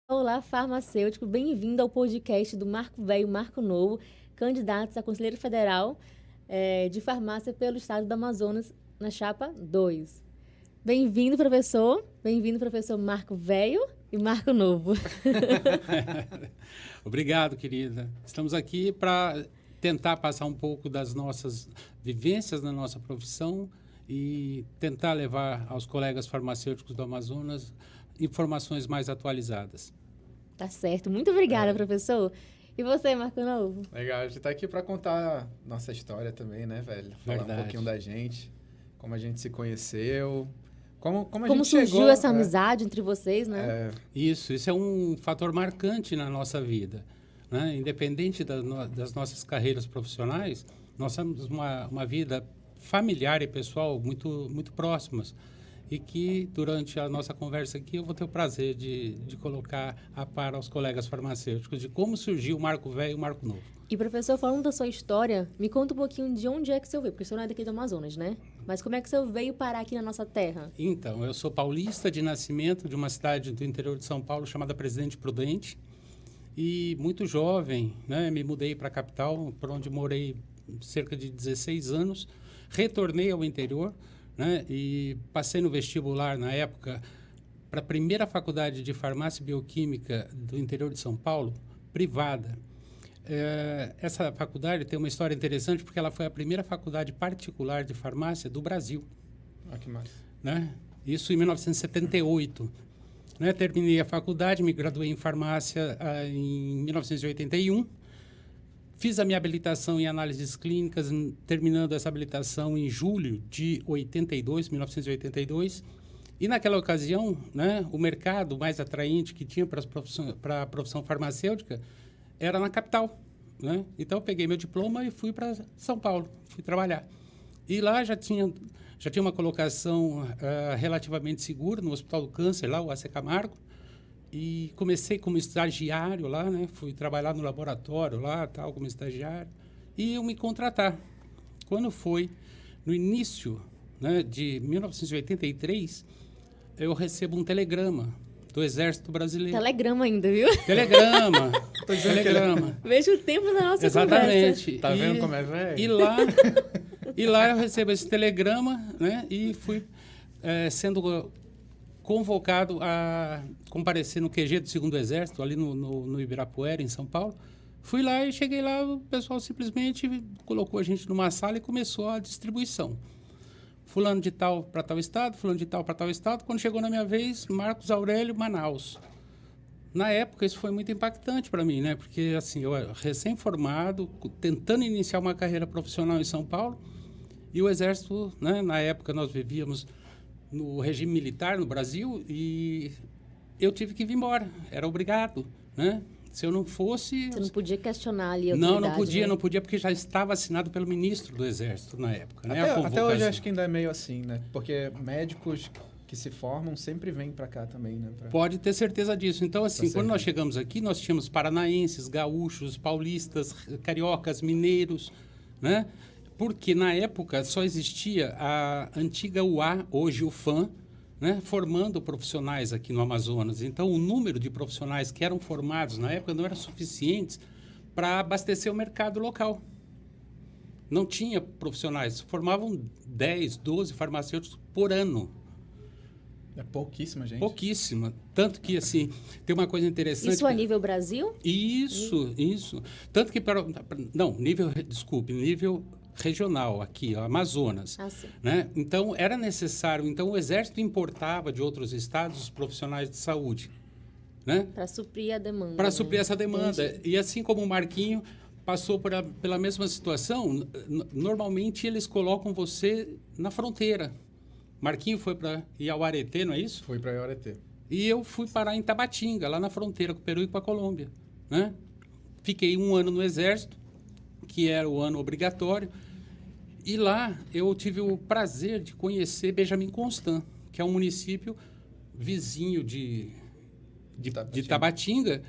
Olá, farmacêutico, bem-vindo ao podcast do Marco Velho, Marco Novo, candidatos a conselheiro federal de farmácia pelo estado do Amazonas, na chapa 2. Bem-vindo, professor Marco Velho e Marco Novo. Obrigado, querida. Estamos aqui para tentar passar um pouco das nossas vivências na nossa profissão e tentar levar aos colegas farmacêuticos do Amazonas informações mais atualizadas. Tá certo. Muito obrigada, professor. E você, Marco Novo? Legal, a gente tá aqui para contar nossa história também, né, velho? Falar Verdade. um pouquinho da gente, como a gente se conheceu, como a Como gente surgiu chegou, essa amizade entre vocês, né? Isso é um fator marcante na nossa vida, né? Independente das nossas carreiras profissionais, nós temos uma vida familiar e pessoal muito próximas. E que, durante a nossa conversa aqui, eu vou ter o prazer de colocar a par aos colegas farmacêuticos de como surgiu o Marco Velho e o Marco Novo. E, professor, falando da sua história, me conta um pouquinho de onde é que você veio, porque o senhor não é daqui do Amazonas, né? Mas como é que você veio parar aqui na nossa terra? Então, eu sou paulista de nascimento, de uma cidade do interior de São Paulo chamada Presidente Prudente. E muito jovem, né, me mudei para a capital, por onde morei cerca de 16 anos. Retornei ao interior, né, e passei no vestibular, na época, para a primeira faculdade de farmácia e bioquímica do interior de São Paulo, privada. Essa faculdade tem uma história interessante, porque ela foi a primeira faculdade particular de farmácia do Brasil. Ah, que massa. Né? Isso em 1978. Né? Terminei a faculdade, me graduei em farmácia em 1981. Fiz a minha habilitação em análises clínicas, terminando essa habilitação em julho de 1982. E naquela ocasião, né, o mercado mais atraente que tinha para a profissão farmacêutica era na capital. Né? Então, eu peguei meu diploma e fui para São Paulo, fui trabalhar. E lá já tinha uma colocação relativamente segura no Hospital do Câncer, lá, o AC Camargo. E comecei como estagiário lá, né? Fui trabalhar no laboratório lá, tal, como estagiário. E iam me contratar. Quando foi no início, né, de 1983, eu recebo um telegrama do Exército Brasileiro. Telegrama ainda, viu? Telegrama. Veja o tempo da nossa Exatamente. conversa. Tá vendo como é velho? E lá eu recebo esse telegrama, né? E fui sendo convocado a comparecer no QG do 2º Exército, ali no Ibirapuera, em São Paulo. Fui lá e cheguei lá, o pessoal simplesmente colocou a gente numa sala e começou a distribuição. Fulano de tal para tal estado, fulano de tal para tal estado. Quando chegou na minha vez, Marcos Aurélio, Manaus. Na época, isso foi muito impactante para mim, né? Porque, assim, eu era recém-formado, tentando iniciar uma carreira profissional em São Paulo, e o Exército, né? Na época, nós vivíamos no regime militar no Brasil e eu tive que vir embora, era obrigado, né? Se eu não fosse... Você não podia questionar ali a Não autoridade, né? não podia, porque já estava assinado pelo ministro do Exército na época, né? Até hoje acho que ainda é meio assim, né? Porque médicos que se formam sempre vêm para cá também, né? Pode ter certeza disso. Então, assim, quando nós chegamos aqui, nós tínhamos paranaenses, gaúchos, paulistas, cariocas, mineiros, né? Porque, na época, só existia a antiga UA, hoje o FAM, né, formando profissionais aqui no Amazonas. Então, o número de profissionais que eram formados na época não era suficiente para abastecer o mercado local. Não tinha profissionais. Formavam 10, 12 farmacêuticos por ano. É pouquíssima gente. Pouquíssima. Tanto que, assim, tem uma coisa interessante... Isso a nível Brasil? Isso. Tanto que... nível regional aqui, ó, Amazonas. Né? Então, era necessário... Então, o Exército importava de outros estados os profissionais de saúde. Né? Para suprir a demanda. Para suprir essa demanda. Entendi. E assim como o Marquinho passou pela mesma situação, normalmente eles colocam você na fronteira. Marquinho foi para Iauareté, não é isso? Fui para Iauareté. E eu fui parar em Tabatinga, lá na fronteira com o Peru e com a Colômbia. Né? Fiquei 1 ano no Exército, que era o ano obrigatório. E lá eu tive o prazer de conhecer Benjamin Constant, que é um município vizinho de Tabatinga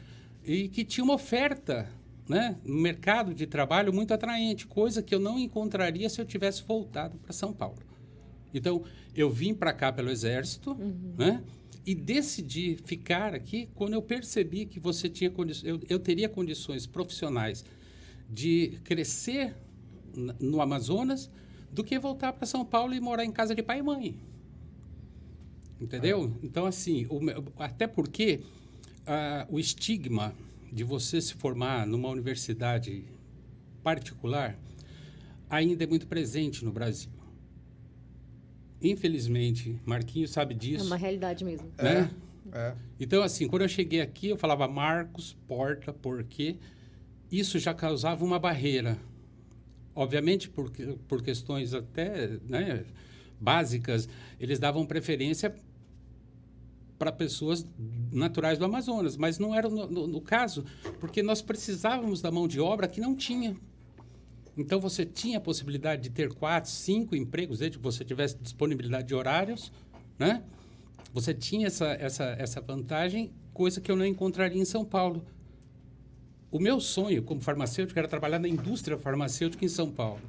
e que tinha uma oferta, né, no mercado de trabalho muito atraente, coisa que eu não encontraria se eu tivesse voltado para São Paulo. Então, eu vim para cá pelo Exército, né? E decidi ficar aqui quando eu percebi que você tinha eu teria condições profissionais de crescer no Amazonas do que voltar para São Paulo e morar em casa de pai e mãe. Entendeu? Então, assim, até porque o estigma de você se formar numa universidade particular ainda é muito presente no Brasil. Infelizmente, Marquinhos sabe disso. É uma realidade mesmo. Né? É. Então, assim, quando eu cheguei aqui, eu falava Marcos, Porta, porque isso já causava uma barreira. Obviamente, por questões até, né, básicas, eles davam preferência para pessoas naturais do Amazonas, mas não era no caso, porque nós precisávamos da mão de obra que não tinha. Então, você tinha a possibilidade de ter 4, 5 empregos, desde que você tivesse disponibilidade de horários, né? Você tinha essa vantagem, coisa que eu não encontraria em São Paulo. O meu sonho como farmacêutico era trabalhar na indústria farmacêutica em São Paulo,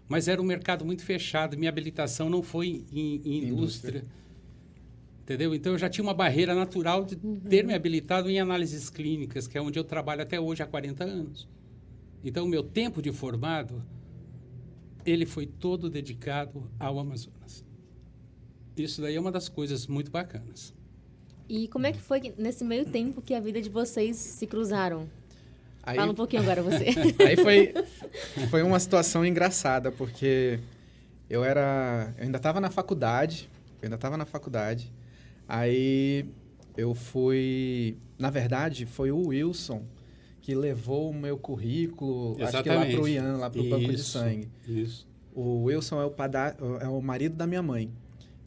mas era um mercado muito fechado, minha habilitação não foi em indústria. Entendeu? Então, eu já tinha uma barreira natural de ter me habilitado em análises clínicas, que é onde eu trabalho até hoje há 40 anos. Então, o meu tempo de formado, ele foi todo dedicado ao Amazonas. Isso daí é uma das coisas muito bacanas. E como é que foi nesse meio tempo que a vida de vocês se cruzaram? Aí, Fala um pouquinho agora, você. aí foi uma situação engraçada, porque eu ainda estava na faculdade, aí eu fui... Na verdade, foi o Wilson que levou o meu currículo, Exatamente. acho que lá para o IAN, lá para o banco de sangue. Isso. O Wilson é o marido da minha mãe,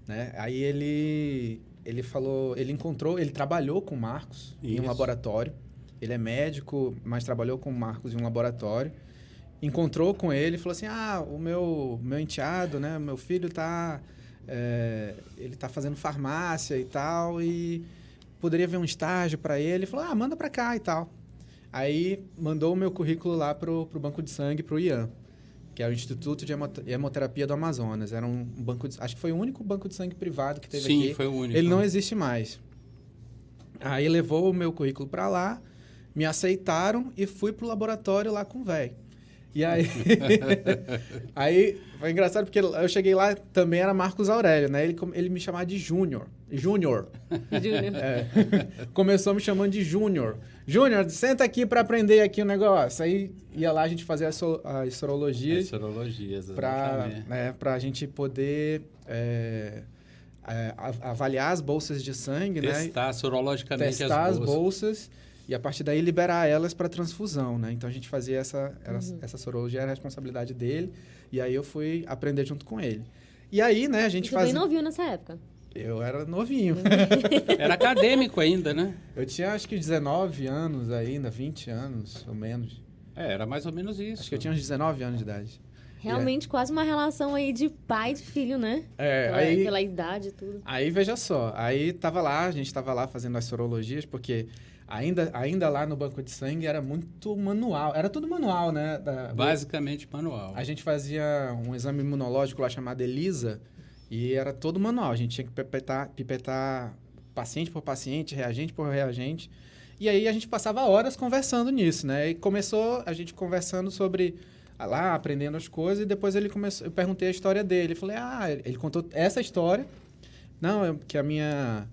né? Aí ele falou, ele trabalhou com o Marcos em um laboratório. Ele é médico, mas trabalhou com o Marcos em um laboratório. Encontrou com ele e falou assim, o meu enteado, né? Meu filho ele tá fazendo farmácia e tal, e poderia ver um estágio para ele. Ele falou, manda para cá e tal. Aí mandou o meu currículo lá pro banco de sangue, pro IAN, que é o Instituto de Hemoterapia do Amazonas. Era um banco acho que foi o único banco de sangue privado que teve aqui. Sim, foi o único. Ele não existe mais. Aí levou o meu currículo para lá, me aceitaram e fui pro laboratório lá com o velho. E aí, aí foi engraçado porque eu cheguei lá, também era Marcos Aurélio, né? Ele me chamava de Júnior. Júnior. Começou me chamando de Júnior. Júnior, senta aqui para aprender aqui o negócio. Aí ia lá a gente fazer as sorologias. As sorologias, para a gente poder avaliar as bolsas de sangue, testar sorologicamente as bolsas. E a partir daí liberar elas para transfusão, né? Então a gente fazia essa sorologia, era a responsabilidade dele. E aí eu fui aprender junto com ele. E aí, né, a gente fazia... Você bem novinho nessa época? Eu era novinho. Era acadêmico ainda, né? Eu tinha acho que 19 anos ainda, 20 anos ou menos. Era mais ou menos isso. Acho que eu tinha uns 19 anos de idade. Realmente quase uma relação aí de pai e de filho, né? Pela idade e tudo. Aí, veja só, a gente tava lá fazendo as sorologias, porque ainda lá no banco de sangue era muito manual. Era tudo manual, né? Basicamente manual. A gente fazia um exame imunológico lá chamado ELISA e era todo manual. A gente tinha que pipetar paciente por paciente, reagente por reagente. E aí a gente passava horas conversando nisso, né? E começou a gente conversando sobre... lá, aprendendo as coisas, e depois eu perguntei a história dele. Eu falei, ele contou essa história. Não, que a minha...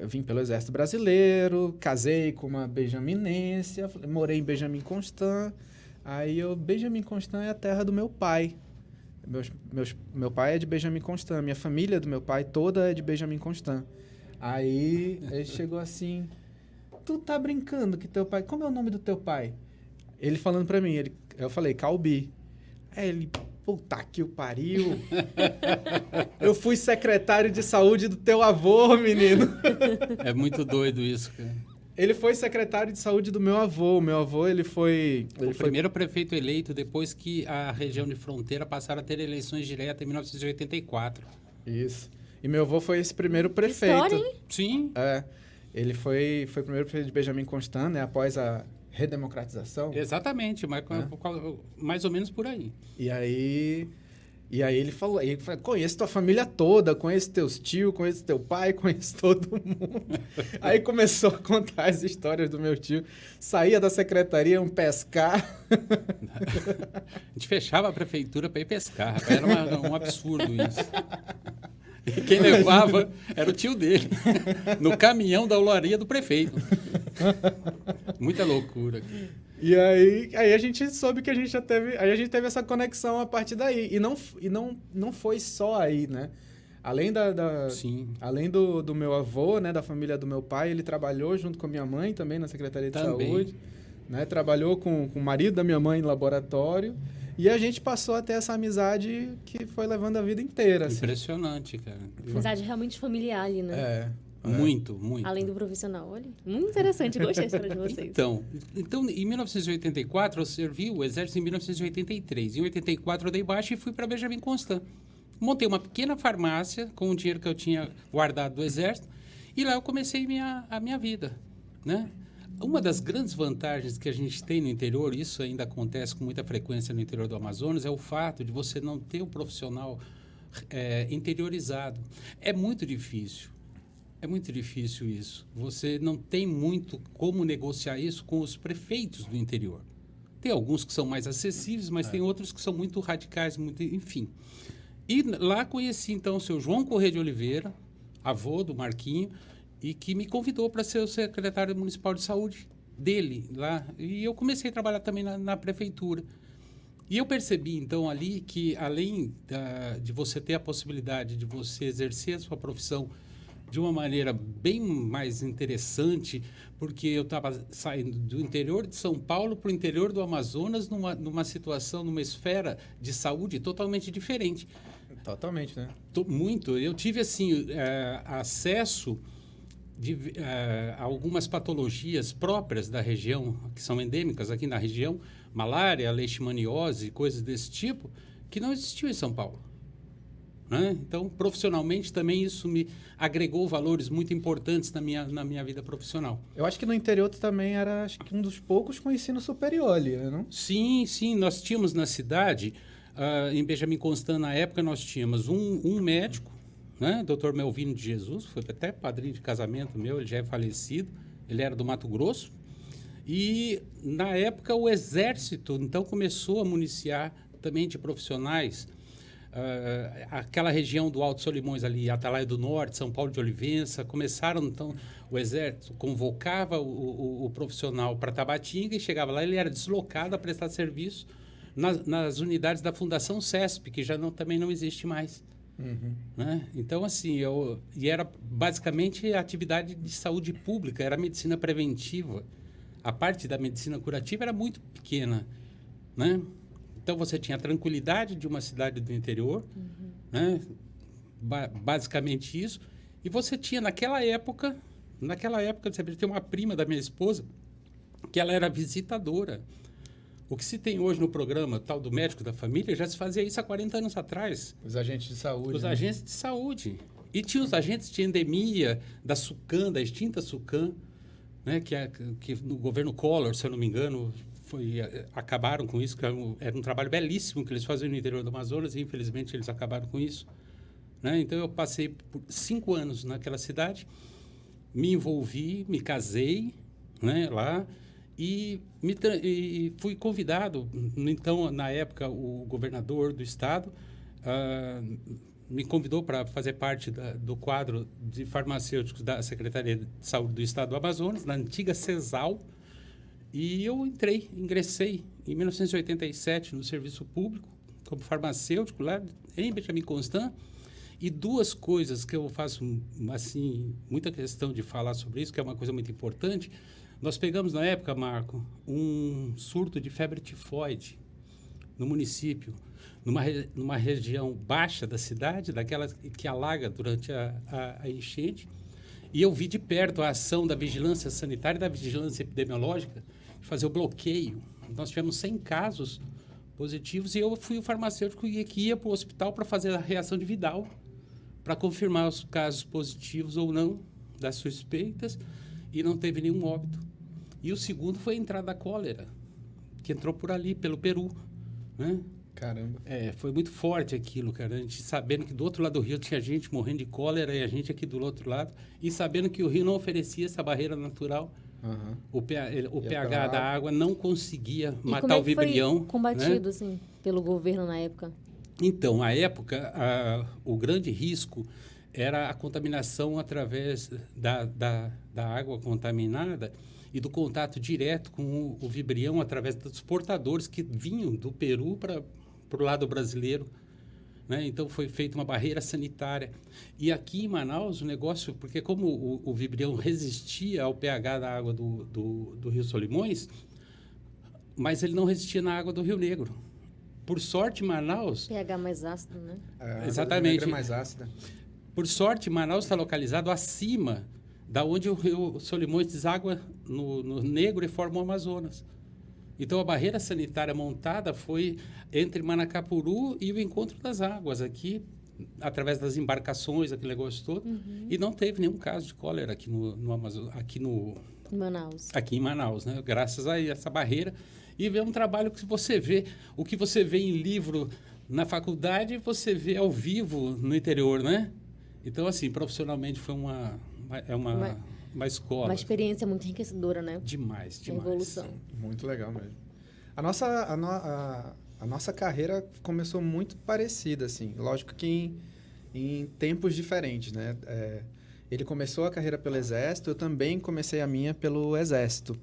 eu vim pelo Exército Brasileiro, casei com uma benjaminense, morei em Benjamin Constant. Aí Benjamin Constant é a terra do meu pai. Meu pai é de Benjamin Constant, minha família do meu pai toda é de Benjamin Constant. Aí ele chegou assim, tu tá brincando que teu pai... Como é o nome do teu pai? Ele falando pra mim, eu falei, Calbi. Aí ele, puta que o pariu. Eu fui secretário de saúde do teu avô, menino. É muito doido isso, cara. Ele foi secretário de saúde do meu avô. Meu avô, ele foi... O primeiro prefeito eleito depois que a região de fronteira passaram a ter eleições diretas em 1984. Isso. E meu avô foi esse primeiro prefeito. História, hein? Sim. Ele foi o primeiro prefeito de Benjamin Constant, né? Após a redemocratização. Exatamente, mas mais ou menos por aí. E aí, E aí ele falou, conheço tua família toda, conheço teus tios, conheço teu pai, conheço todo mundo. Aí começou a contar as histórias do meu tio. Saía da secretaria, iam pescar. A gente fechava a prefeitura para ir pescar, rapaz. Era um absurdo isso. E quem levava era o tio dele, no caminhão da olaria do prefeito. Muita loucura. E aí a gente soube que a gente já teve... Aí a gente teve essa conexão a partir daí. E não foi só aí, né? Além Sim. além do meu avô, né? Da família do meu pai, ele trabalhou junto com a minha mãe também na Secretaria de Saúde. Né? Trabalhou com o marido da minha mãe no laboratório. E a gente passou a ter essa amizade que foi levando a vida inteira. Assim. Impressionante, cara. Amizade realmente familiar ali, né? Muito. Além do profissional. Olha, muito interessante. Gostei da história de vocês. Então, em 1984, eu servi o Exército em 1983. Em 84, eu dei baixa e fui para Benjamin Constant. Montei uma pequena farmácia com o dinheiro que eu tinha guardado do Exército e lá eu comecei a minha vida, né? Uma das grandes vantagens que a gente tem no interior, isso ainda acontece com muita frequência no interior do Amazonas, é o fato de você não ter um profissional interiorizado. É muito difícil isso. Você não tem muito como negociar isso com os prefeitos do interior. Tem alguns que são mais acessíveis, mas tem outros que são muito radicais, enfim. E lá conheci, então, o seu João Corrêa de Oliveira, avô do Marquinho, e que me convidou para ser o secretário municipal de saúde dele lá. E eu comecei a trabalhar também na prefeitura. E eu percebi, então, ali que, além de você ter a possibilidade de você exercer a sua profissão de uma maneira bem mais interessante, porque eu estava saindo do interior de São Paulo para o interior do Amazonas numa situação, numa esfera de saúde totalmente diferente. Totalmente, né? Muito. Eu tive, assim, acesso a algumas patologias próprias da região, que são endêmicas aqui na região, malária, leishmaniose, coisas desse tipo, que não existiam em São Paulo. Né? Então, profissionalmente, também isso me agregou valores muito importantes na minha vida profissional. Eu acho que no interior tu também era um dos poucos com ensino superior ali, né, não? Sim. Nós tínhamos na cidade, em Benjamin Constant, na época, nós tínhamos um médico, né? Dr. Melvino de Jesus, foi até padrinho de casamento meu, ele já é falecido, ele era do Mato Grosso. E, na época, o Exército, então, começou a municiar também de profissionais. Aquela região do Alto Solimões ali, Atalaia do Norte, São Paulo de Olivença, começaram, então, o Exército convocava o profissional para Tabatinga e chegava lá, ele era deslocado a prestar serviço nas unidades da Fundação CESP, que também não existe mais. Uhum. Né? Então, assim, e era basicamente a atividade de saúde pública, era medicina preventiva. A parte da medicina curativa era muito pequena, né? Então, você tinha a tranquilidade de uma cidade do interior, né? Basicamente isso. E você tinha, naquela época, você tem uma prima da minha esposa, que ela era visitadora. O que se tem hoje no programa, tal do médico da família, já se fazia isso há 40 anos atrás. Os agentes de saúde. Os né? agentes de saúde. E tinha os agentes de endemia da SUCAM, da extinta SUCAM, né? que no governo Collor, se eu não me engano, acabaram com isso, que era um trabalho belíssimo que eles faziam no interior do Amazonas e, infelizmente, eles acabaram com isso. Né? Então, eu passei por 5 anos naquela cidade, me envolvi, me casei, né, lá, e fui convidado, então, na época, o governador do estado me convidou para fazer parte do quadro de farmacêuticos da Secretaria de Saúde do Estado do Amazonas, na antiga CESAL, e eu ingressei em 1987 no serviço público, como farmacêutico, lá em Benjamin Constant. E 2 coisas que eu faço, assim, muita questão de falar sobre isso, que é uma coisa muito importante. Nós pegamos, na época, Marco, um surto de febre tifoide no município, numa região baixa da cidade, daquela que alaga durante a enchente. E eu vi de perto a ação da vigilância sanitária e da vigilância epidemiológica de fazer o bloqueio. Nós tivemos 100 casos positivos e eu fui o farmacêutico que ia para o hospital para fazer a reação de Vidal, para confirmar os casos positivos ou não das suspeitas, e não teve nenhum óbito. E o segundo foi a entrada da cólera, que entrou por ali, pelo Peru, né? Caramba. Foi muito forte aquilo, cara. A gente sabendo que do outro lado do rio tinha gente morrendo de cólera e a gente aqui do outro lado. E sabendo que o rio não oferecia essa barreira natural. Aham. O pH pela da água não conseguia E matar como é o que foi vibrião. combatido, Né? assim, pelo governo na época? Então, à época, o grande risco era a contaminação através da água contaminada e do contato direto com o vibrião através dos portadores que vinham do Peru para o lado brasileiro. Né? Então, foi feita uma barreira sanitária. E aqui em Manaus, o negócio... Porque como o vibrião resistia ao pH da água do Rio Solimões, mas ele não resistia na água do Rio Negro. Por sorte, Manaus... pH mais ácido, né? Exatamente. A é mais ácida. Por sorte, Manaus está localizado acima da onde o Rio Solimões deságua no Negro e forma o Amazonas. Então, a barreira sanitária montada foi entre Manacapuru e o encontro das águas aqui, através das embarcações, aquele negócio todo. E não teve nenhum caso de cólera aqui no Amazonas, Em Manaus. aqui em Manaus, né? Graças a essa barreira. E é um trabalho que você vê, o que você vê em livro na faculdade, você vê ao vivo no interior, né? Então, assim, profissionalmente foi uma escola. Uma experiência muito enriquecedora, né? Demais, A demais. evolução. Muito legal mesmo. A nossa carreira começou muito parecida, assim. Lógico que em tempos diferentes, né? Ele começou a carreira pelo Exército, eu também comecei a minha pelo Exército.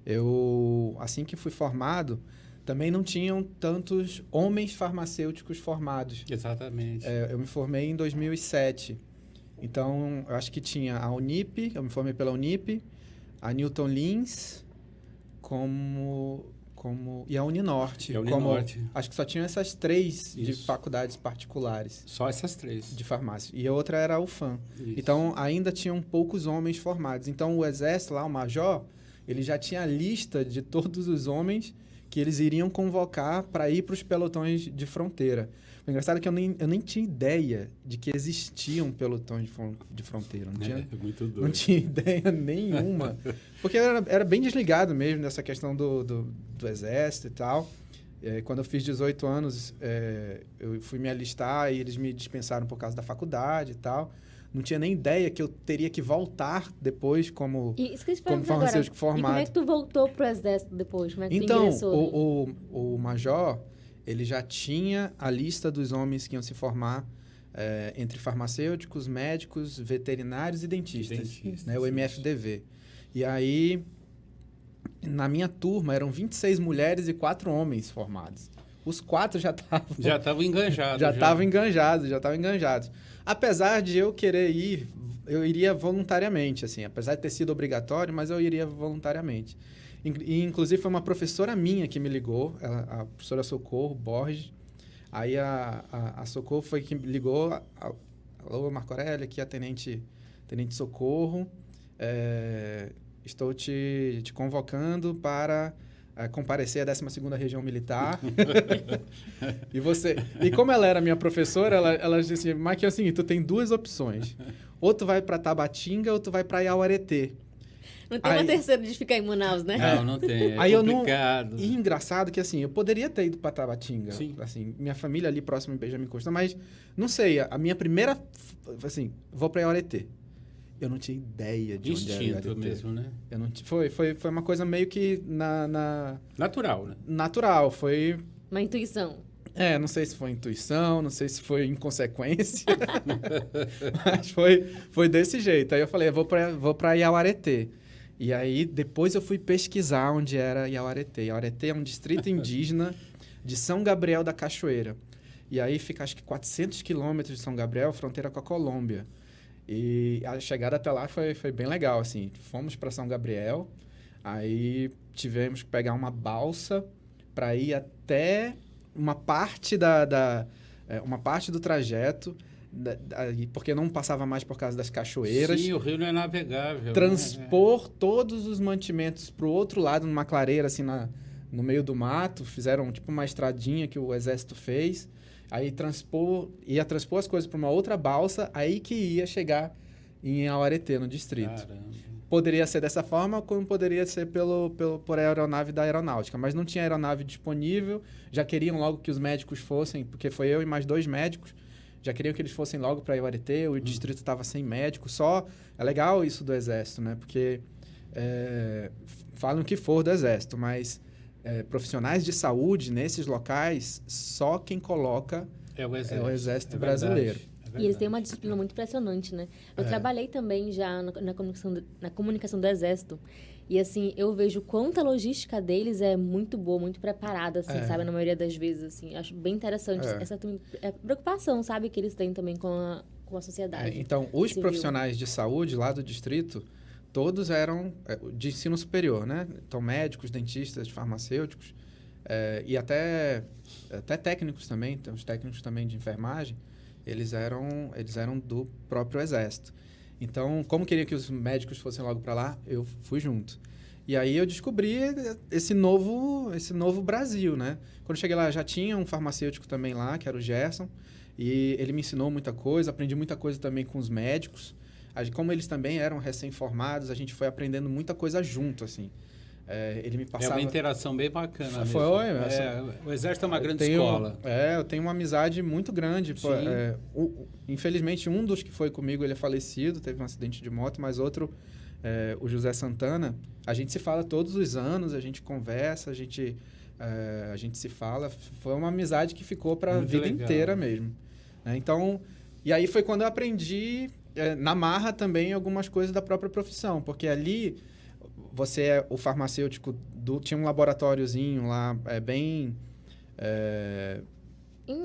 Eu, assim que fui formado, também não tinham tantos homens farmacêuticos formados. Exatamente. Eu me formei em 2007. Então, eu acho que tinha a Unip, eu me formei pela Unip, a Newton Lins, e a Uninorte. E a Uninorte. Acho que só tinham essas três de Isso. faculdades particulares Só essas três. de farmácia. E a outra era a UFAM. Isso. Então, ainda tinham poucos homens formados. Então, o Exército, lá, o Major, ele já tinha a lista de todos os homens que eles iriam convocar para ir para os pelotões de fronteira. O engraçado é que eu nem tinha ideia de que existiam pelotões de fronteira. Muito doido. Não tinha ideia nenhuma. Porque eu era bem desligado mesmo dessa questão do Exército e tal. Quando eu fiz 18 anos, eu fui me alistar e eles me dispensaram por causa da faculdade e tal. Não tinha nem ideia que eu teria que voltar depois como farmacêutico formado. E como é que tu voltou pro Exército depois? Como é que tu Então, ingressou? o Major, ele já tinha a lista dos homens que iam se formar entre farmacêuticos, médicos, veterinários e dentistas, né? O MFDV. E aí, na minha turma, eram 26 mulheres e 4 homens formados. Os 4 já estavam... Já estavam enganjados. Já estavam enganjados. Apesar de eu querer ir, eu iria voluntariamente, assim. Apesar de ter sido obrigatório, mas eu iria voluntariamente. E, inclusive, foi uma professora minha que me ligou, a professora Socorro Borges. Aí, a Socorro foi que me ligou. Alô, Marco Aurélio, aqui é a Tenente Socorro. Estou te convocando para... comparecer à 12ª Região Militar. E como ela era minha professora, ela disse assim, mas que é o seguinte, tu tem 2 opções. Ou tu vai para Tabatinga, ou tu vai para Iauareté. Não tem uma terceira de ficar em Manaus, né? Não tem. Aí complicado. E engraçado que, assim, eu poderia ter ido para Tabatinga. Sim. Assim, minha família ali próximo em Benjamin Constant, mas, não sei, a minha primeira... Assim, vou para Iauareté. Eu não tinha ideia de onde era Instinto mesmo, né? Eu não foi uma coisa meio que Natural, né? natural. Foi... Uma intuição. Não sei se foi intuição, não sei se foi inconsequência, mas foi desse jeito. Aí eu falei, vou para Iauareté. E aí, depois eu fui pesquisar onde era Iauareté. Iauareté é um distrito indígena de São Gabriel da Cachoeira. E aí fica, acho que 400 quilômetros de São Gabriel, fronteira com a Colômbia. E a chegada até lá foi bem legal, assim. Fomos para São Gabriel, aí tivemos que pegar uma balsa para ir até uma parte uma parte do trajeto, porque não passava mais por causa das cachoeiras. Sim, o rio não é navegável. Transpor todos os mantimentos para o outro lado, numa clareira, assim, no meio do mato. Fizeram tipo uma estradinha que o Exército fez. Aí ia transpor as coisas para uma outra balsa, aí que ia chegar em Iauareté, no distrito. Caramba. poderia ser dessa forma, como poderia ser por aeronave da aeronáutica. Mas não tinha aeronave disponível, já queriam logo que os médicos fossem, porque foi eu e mais 2 médicos, já queriam que eles fossem logo para a UART, o distrito estava sem médico, só... É legal isso do Exército, né? Porque falam o que for do Exército, mas profissionais de saúde nesses locais, só quem coloca é o Exército brasileiro. E eles têm uma disciplina muito impressionante, né? Eu trabalhei também já na comunicação do Exército. E, assim, eu vejo quanto a logística deles é muito boa, muito preparada, assim, sabe? Na maioria das vezes, assim. Acho bem interessante essa preocupação, sabe? Que eles têm também com a sociedade. Então, os civil. Profissionais de saúde lá do distrito, todos eram de ensino superior, né? Então, médicos, dentistas, farmacêuticos e até técnicos também. Tem os técnicos também de enfermagem. Eles eram do próprio Exército. Então, como queria que os médicos fossem logo para lá, eu fui junto. E aí eu descobri esse novo Brasil, né? Quando eu cheguei lá, já tinha um farmacêutico também lá, que era o Gerson, e ele me ensinou muita coisa, aprendi muita coisa também com os médicos. Como eles também eram recém-formados, a gente foi aprendendo muita coisa junto, assim. Ele me passava... É uma interação bem bacana mesmo. O Exército é uma grande escola. Eu tenho uma amizade muito grande. Infelizmente, um dos que foi comigo, ele é falecido, teve um acidente de moto, mas outro, o José Santana, a gente se fala todos os anos, a gente conversa, a gente se fala. Foi uma amizade que ficou para a vida inteira mesmo. Então, e aí foi quando eu aprendi, na marra também, algumas coisas da própria profissão, porque ali... o farmacêutico tinha um laboratóriozinho lá, bem,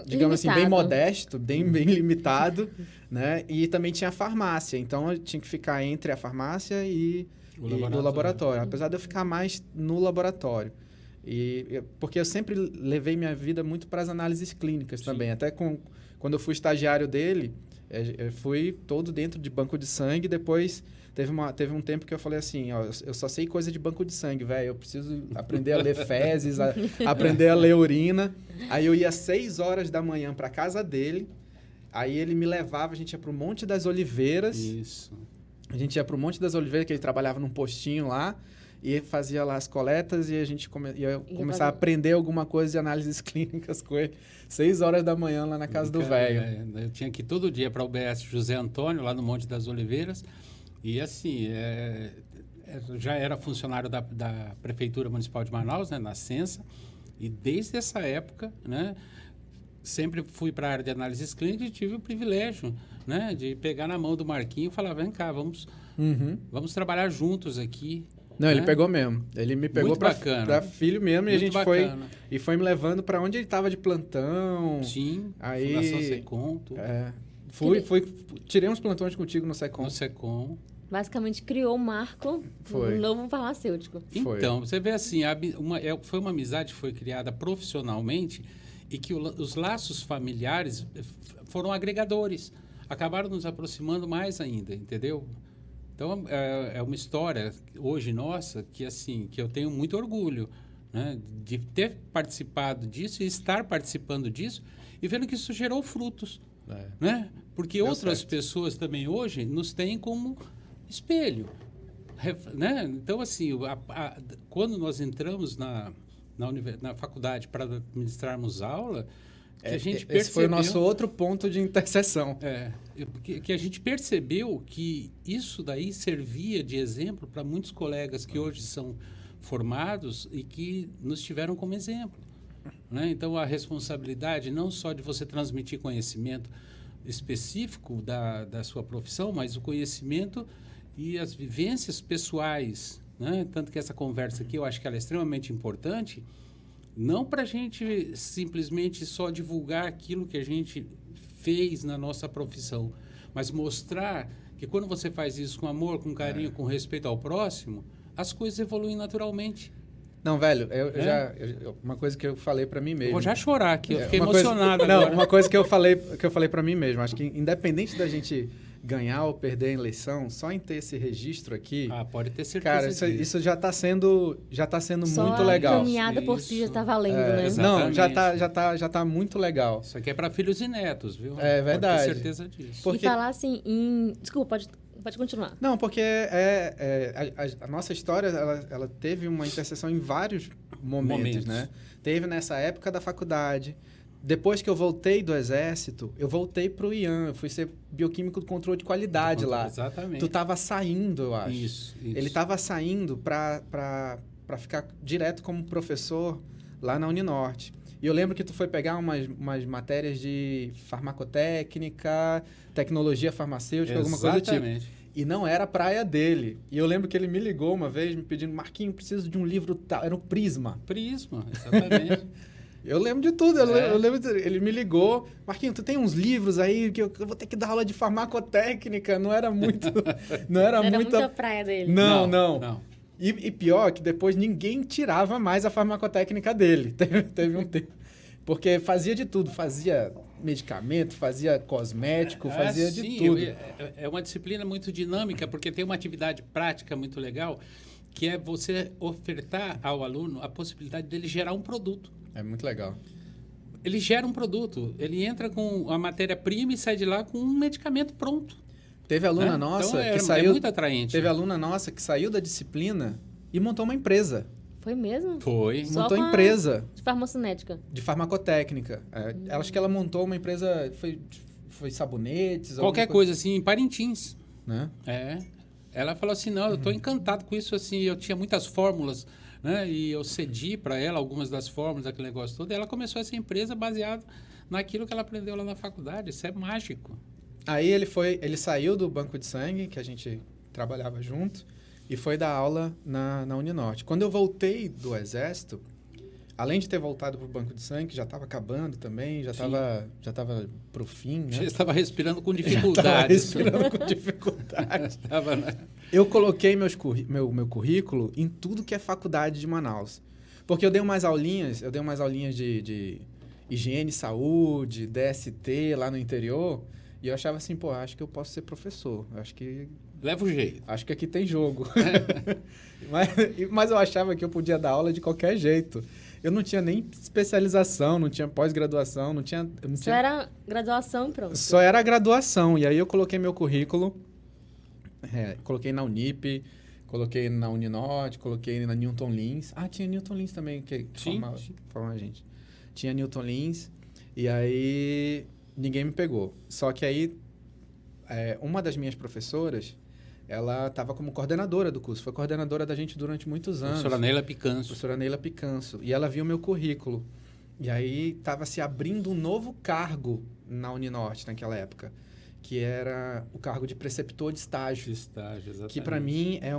digamos assim, bem modesto, bem limitado, né? E também tinha a farmácia, então eu tinha que ficar entre a farmácia e o laboratório, apesar de eu ficar mais no laboratório. Porque eu sempre levei minha vida muito para as análises clínicas também, até quando eu fui estagiário dele, eu fui todo dentro de banco de sangue, depois... Teve um tempo que eu falei assim, ó, eu só sei coisa de banco de sangue, velho. Eu preciso aprender a ler fezes, aprender a ler urina. Aí eu ia às 6 horas da manhã para casa dele. Aí ele me levava, a gente ia para o Monte das Oliveiras. Isso. A gente ia para o Monte das Oliveiras, que ele trabalhava num postinho lá. E fazia lá as coletas e a gente ia começar a aprender alguma coisa de análises clínicas com ele. 6 horas da manhã lá na casa do velho. Eu tinha que ir todo dia para o UBS José Antônio, lá no Monte das Oliveiras. E assim, já era funcionário da Prefeitura Municipal de Manaus, né, na Censa, e desde essa época, né, sempre fui para a área de análises clínicas e tive o privilégio, né, de pegar na mão do Marquinho e falar, vem cá, vamos trabalhar juntos aqui. Não, né? Ele pegou mesmo. Ele me pegou para filho mesmo. Muito e a gente foi me levando para onde ele estava de plantão. Sim, aí, Fundação Seconto. Tirei uns plantões contigo no Secom. No Secom. Basicamente criou o marco do novo farmacêutico. Então, você vê assim, foi uma amizade que foi criada profissionalmente e que os laços familiares foram agregadores. Acabaram nos aproximando mais ainda, entendeu? Então, é uma história hoje nossa que eu tenho muito orgulho, né, de ter participado disso e estar participando disso e vendo que isso gerou frutos. Né? Porque outras pessoas também hoje nos têm como espelho. Né? Então, assim, quando nós entramos na faculdade para administrarmos aula, a gente percebeu... Esse foi o nosso outro ponto de interseção. Que a gente percebeu que isso daí servia de exemplo para muitos colegas que hoje são formados e que nos tiveram como exemplo. Né? Então, a responsabilidade não só de você transmitir conhecimento específico da sua profissão, mas o conhecimento e as vivências pessoais. Né? Tanto que essa conversa aqui, eu acho que ela é extremamente importante, não para a gente simplesmente só divulgar aquilo que a gente fez na nossa profissão, mas mostrar que quando você faz isso com amor, com carinho, com respeito ao próximo, as coisas evoluem naturalmente. Não, velho, uma coisa que eu falei para mim mesmo. Vou já chorar aqui, eu fiquei emocionado agora. Não, uma coisa que eu falei para mim mesmo, acho que independente da gente ganhar ou perder a eleição, só em ter esse registro aqui... pode ter certeza. Cara, isso já está sendo muito legal. Só a caminhada por si já está valendo, né? Não, já tá muito legal. Isso aqui é para filhos e netos, viu? É verdade. Pode ter certeza disso. E falar assim, desculpa, pode Pode continuar. Não, porque a nossa história, ela teve uma interseção em vários momentos, né? Teve nessa época da faculdade. Depois que eu voltei do Exército, eu voltei para o IAN. Eu fui ser bioquímico do controle de qualidade lá. Exatamente. Tu estava saindo, eu acho. Isso. Ele estava saindo para ficar direto como professor lá na Uninorte. E eu lembro que tu foi pegar umas matérias de farmacotécnica, tecnologia farmacêutica, alguma coisa do tipo. E não era a praia dele. E eu lembro que ele me ligou uma vez me pedindo, Marquinhos, preciso de um livro tal. Era o Prisma. Prisma, exatamente. Eu lembro de tudo. Eu lembro ele me ligou, Marquinhos, tu tem uns livros aí que eu vou ter que dar aula de farmacotécnica. Não era muito... Não era muito a praia dele. Não. E pior que depois ninguém tirava mais a farmacotécnica dele. Teve um tempo. Porque fazia de tudo. Fazia medicamento, fazia cosmético, fazia de tudo. É uma disciplina muito dinâmica, porque tem uma atividade prática muito legal, que é você ofertar ao aluno a possibilidade dele gerar um produto. É muito legal. Ele gera um produto. Ele entra com a matéria-prima e sai de lá com um medicamento pronto. Teve aluna nossa então que saiu... É muito atraente. Teve aluna nossa que saiu da disciplina e montou uma empresa. Foi mesmo? Foi. Montou empresa. De farmacocinética. De farmacotécnica. Acho que ela montou uma empresa... Foi sabonetes... Qualquer coisa assim, em Parintins. Né? Ela falou assim, não, eu estou encantado com isso. Assim, eu tinha muitas fórmulas, né? E eu cedi para ela algumas das fórmulas, aquele negócio todo. E ela começou essa empresa baseada naquilo que ela aprendeu lá na faculdade. Isso é mágico. Aí ele saiu do banco de sangue, que a gente trabalhava junto, e foi dar aula na Uninorte. Quando eu voltei do Exército, além de ter voltado para o banco de sangue, que já estava acabando também, já estava para o fim, né? Já estava respirando com dificuldade. Né? Eu coloquei meu currículo em tudo que é faculdade de Manaus. Porque eu dei umas aulinhas de higiene e saúde, DST lá no interior, e eu achava assim, acho que eu posso ser professor. Acho que... Leva o jeito. Acho que aqui tem jogo. Mas eu achava que eu podia dar aula de qualquer jeito. Eu não tinha nem especialização, não tinha pós-graduação, não tinha... Só era graduação, pronto. Só era graduação. E aí eu coloquei meu currículo, coloquei na Unip, coloquei na Uninorte, coloquei na Newton Lins. Tinha Newton Lins também, que formava a gente. Tinha Newton Lins, e aí ninguém me pegou. Só que aí, uma das minhas professoras, ela estava como coordenadora do curso. Foi coordenadora da gente durante muitos anos. Professora Neila Picanso. E ela viu meu currículo. E aí estava se abrindo um novo cargo na Uninorte naquela época, que era o cargo de preceptor de estágio. Exatamente. Que para mim é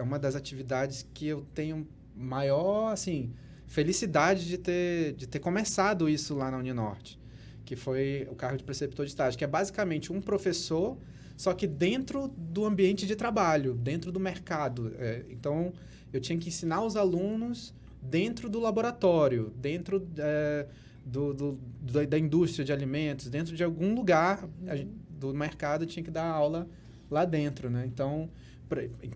uma das atividades que eu tenho maior, assim, felicidade de ter começado isso lá na Uninorte, que foi o cargo de preceptor de estágio, que é basicamente um professor, só que dentro do ambiente de trabalho, dentro do mercado. Então, eu tinha que ensinar os alunos dentro do laboratório, dentro da indústria de alimentos, dentro de algum lugar do mercado, tinha que dar aula lá dentro, né? Então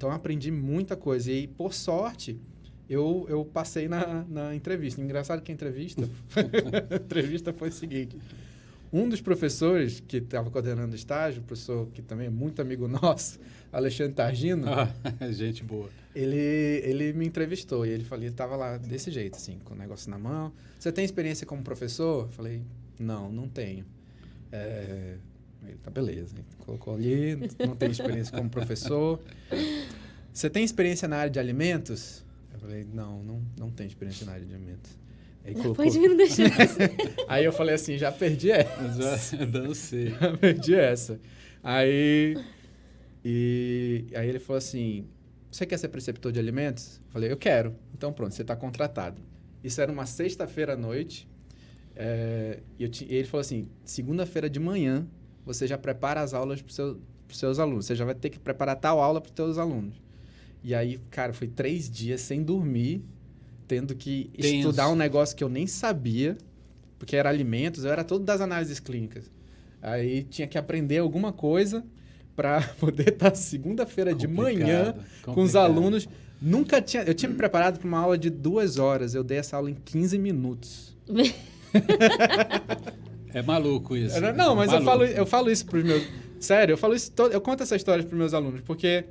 eu aprendi muita coisa. E, por sorte, eu passei na entrevista. Engraçado que a entrevista foi o seguinte. Um dos professores que estava coordenando o estágio, o professor que também é muito amigo nosso, Alexandre Targino... gente boa. Ele me entrevistou e ele estava lá desse jeito, assim, com o negócio na mão. Você tem experiência como professor? Eu falei, não tenho. Ele, tá, beleza. Ele colocou ali, não tenho experiência como professor. Você tem experiência na área de alimentos? Eu falei, não tenho experiência na área de alimentos. Ele colocou... Pode vir, não deixa. Aí eu falei assim, já perdi essa. Já dancei. Já perdi essa. Aí ele falou assim, você quer ser preceptor de alimentos? Eu falei, eu quero. Então pronto, você está contratado. Isso era uma sexta-feira à noite. E ele falou assim, segunda-feira de manhã, você já prepara as aulas para os seus alunos. Você já vai ter que preparar tal aula para os seus alunos. E aí, cara, foi 3 dias sem dormir, tendo que estudar um negócio que eu nem sabia, porque era alimentos, eu era todo das análises clínicas. Aí tinha que aprender alguma coisa para poder estar segunda-feira de manhã com os alunos. Eu tinha me preparado para uma aula de 2 horas, eu dei essa aula em 15 minutos. É maluco isso. Não, mas eu falo isso para os Sério, eu falo isso, eu conto essa história para meus alunos, porque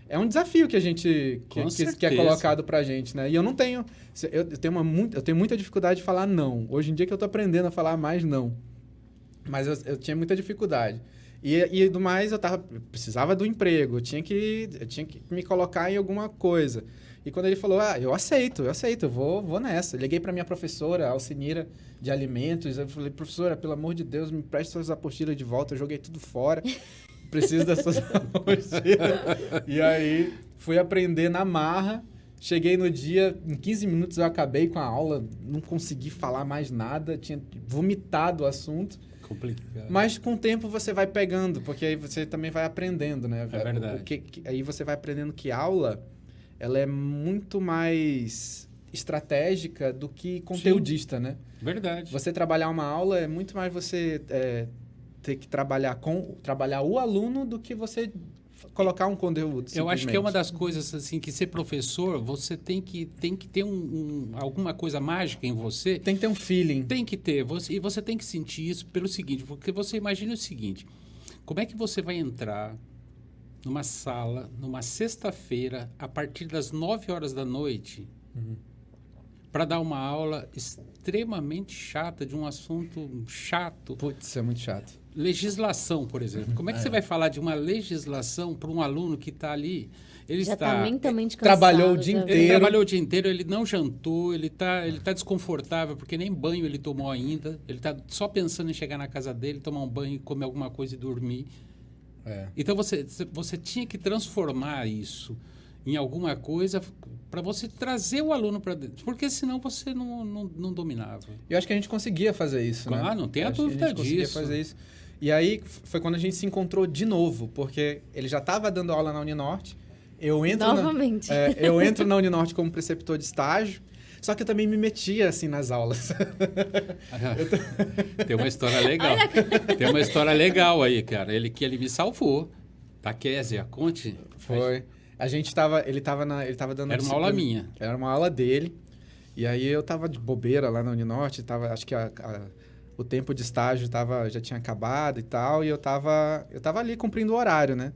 é um desafio que a gente que é colocado pra gente, né? E eu não tenho, eu tenho muita dificuldade de falar não. Hoje em dia que eu tô aprendendo a falar mais não. Mas eu tinha muita dificuldade. E do mais, eu precisava do emprego, eu tinha que me colocar em alguma coisa. E quando ele falou, eu aceito, eu vou nessa. Eu liguei para minha professora, Alcinira, de alimentos. Eu falei, professora, pelo amor de Deus, me preste suas apostilas de volta. Eu joguei tudo fora. Preciso das suas apostilas. E aí, fui aprender na marra. Cheguei no dia, em 15 minutos eu acabei com a aula. Não consegui falar mais nada. Tinha vomitado o assunto. Complicado. Mas com o tempo você vai pegando, porque aí você também vai aprendendo, né? É verdade. Aí você vai aprendendo que aula... ela é muito mais estratégica do que conteudista, né? Verdade. Você trabalhar uma aula é muito mais você ter que trabalhar o aluno do que você colocar um conteúdo. Eu acho que é uma das coisas, assim, que ser professor, você tem que ter alguma coisa mágica em você. Tem que ter um feeling. Tem que ter. E você tem que sentir isso pelo seguinte, porque você imagina o seguinte, como é que você vai entrar numa sala, numa sexta-feira, a partir das 9 horas da noite, para dar uma aula extremamente chata, de um assunto chato. Putz, é muito chato. Legislação, por exemplo. Como é que você vai falar de uma legislação para um aluno que está ali? Ele já está mentalmente cansado. Trabalhou o dia inteiro. Ele trabalhou o dia inteiro, ele não jantou, ele tá desconfortável, porque nem banho ele tomou ainda. Ele está só pensando em chegar na casa dele, tomar um banho, comer alguma coisa e dormir. Então, você tinha que transformar isso em alguma coisa para você trazer o aluno para dentro, porque senão você não dominava. Eu acho que a gente conseguia fazer isso, né? Ah, não tem a dúvida a gente conseguia disso. fazer isso. E aí foi quando a gente se encontrou de novo, porque ele já estava dando aula na Uninorte. Novamente. Eu entro na Uninorte como preceptor de estágio, só que eu também me metia, assim, nas aulas. Tem uma história legal. Tem uma história legal aí, cara. Ele me salvou. Tá, Kézia? Conte. Foi. Ele tava dando... Era uma aula minha. Era uma aula dele. E aí eu tava de bobeira lá na Uninorte, acho que o tempo de estágio já tinha acabado e tal, e eu tava ali cumprindo o horário, né?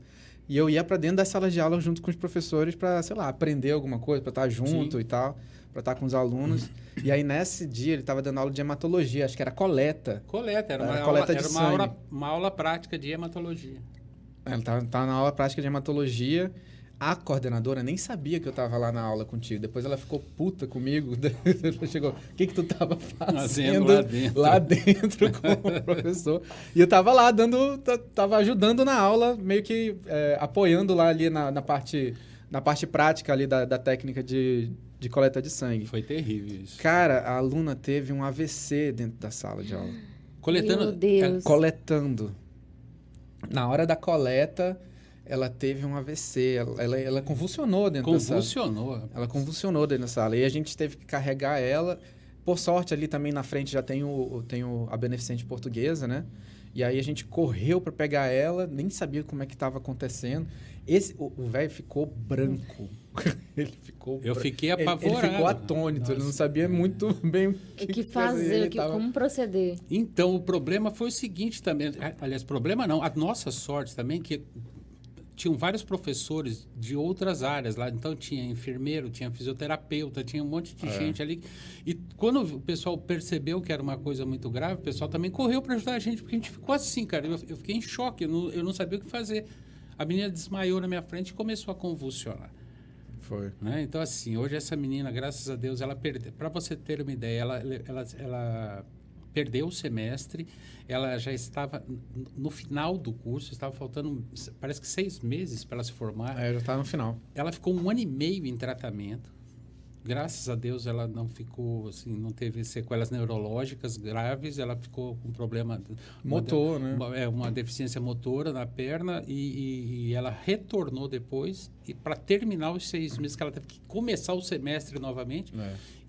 E eu ia para dentro da sala de aula junto com os professores para, sei lá, aprender alguma coisa, para estar junto Sim. e tal, para estar com os alunos. E aí, nesse dia, ele estava dando aula de hematologia, acho que era coleta. Era uma aula prática de hematologia. Ele tava na aula prática de hematologia. A coordenadora nem sabia que eu estava lá na aula contigo. Depois ela ficou puta comigo. Ela chegou, o que tu estava fazendo lá dentro com o professor? E eu estava lá estava ajudando na aula, meio que apoiando lá ali na parte prática ali da técnica de coleta de sangue. Foi terrível isso. Cara, a aluna teve um AVC dentro da sala de aula. Meu Deus. Coletando. Na hora da coleta... ela teve um AVC, ela convulsionou dentro da sala. Ela convulsionou dentro da sala. E a gente teve que carregar ela. Por sorte, ali também na frente já tem a beneficente portuguesa, né? E aí a gente correu para pegar ela, nem sabia como é que estava acontecendo. O velho ficou branco. Eu fiquei apavorado. Ele ficou atônito, Nossa, ele não sabia muito bem o que fazer, como proceder. Então, o problema foi o seguinte também. Aliás, problema não, a nossa sorte também, que tinham vários professores de outras áreas lá. Então, tinha enfermeiro, tinha fisioterapeuta, tinha um monte de gente ali. E quando o pessoal percebeu que era uma coisa muito grave, o pessoal também correu para ajudar a gente, porque a gente ficou assim, cara. Eu fiquei em choque, eu não sabia o que fazer. A menina desmaiou na minha frente e começou a convulsionar. Foi. Né? Então, assim, hoje essa menina, graças a Deus, ela perdeu. Para você ter uma ideia, ela perdeu o semestre, ela já estava no final do curso, estava faltando, parece que 6 meses para ela se formar. Já estava no final. Ela ficou 1 ano e meio em tratamento. Graças a Deus, ela não ficou, assim, não teve sequelas neurológicas graves, ela ficou com problema... Motor, né? Uma deficiência motora na perna e ela retornou depois, e para terminar os 6 meses que ela teve que começar o semestre novamente,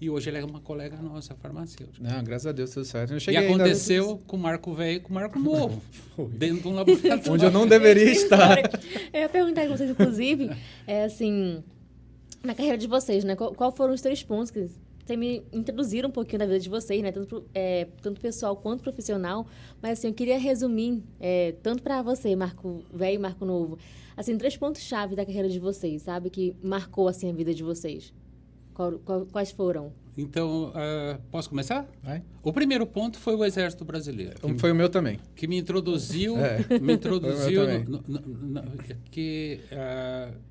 e hoje ela é uma colega nossa, farmacêutica. Não, graças a Deus, tudo certo. E aconteceu com o Marco Velho e com o Marco Novo, dentro de um laboratório. Onde eu não deveria estar. Eu ia perguntar a vocês, inclusive, assim... Na carreira de vocês, né? Qual foram os 3 pontos que vocês me introduziram um pouquinho da vida de vocês, né? Tanto pessoal quanto profissional. Mas, assim, eu queria resumir, tanto para você, Marco Velho e Marco Novo, assim, 3 pontos-chave da carreira de vocês, sabe? Que marcou, assim, a vida de vocês. Quais foram? Então, posso começar? Vai. O primeiro ponto foi o Exército Brasileiro. Foi o meu também. Que me introduziu,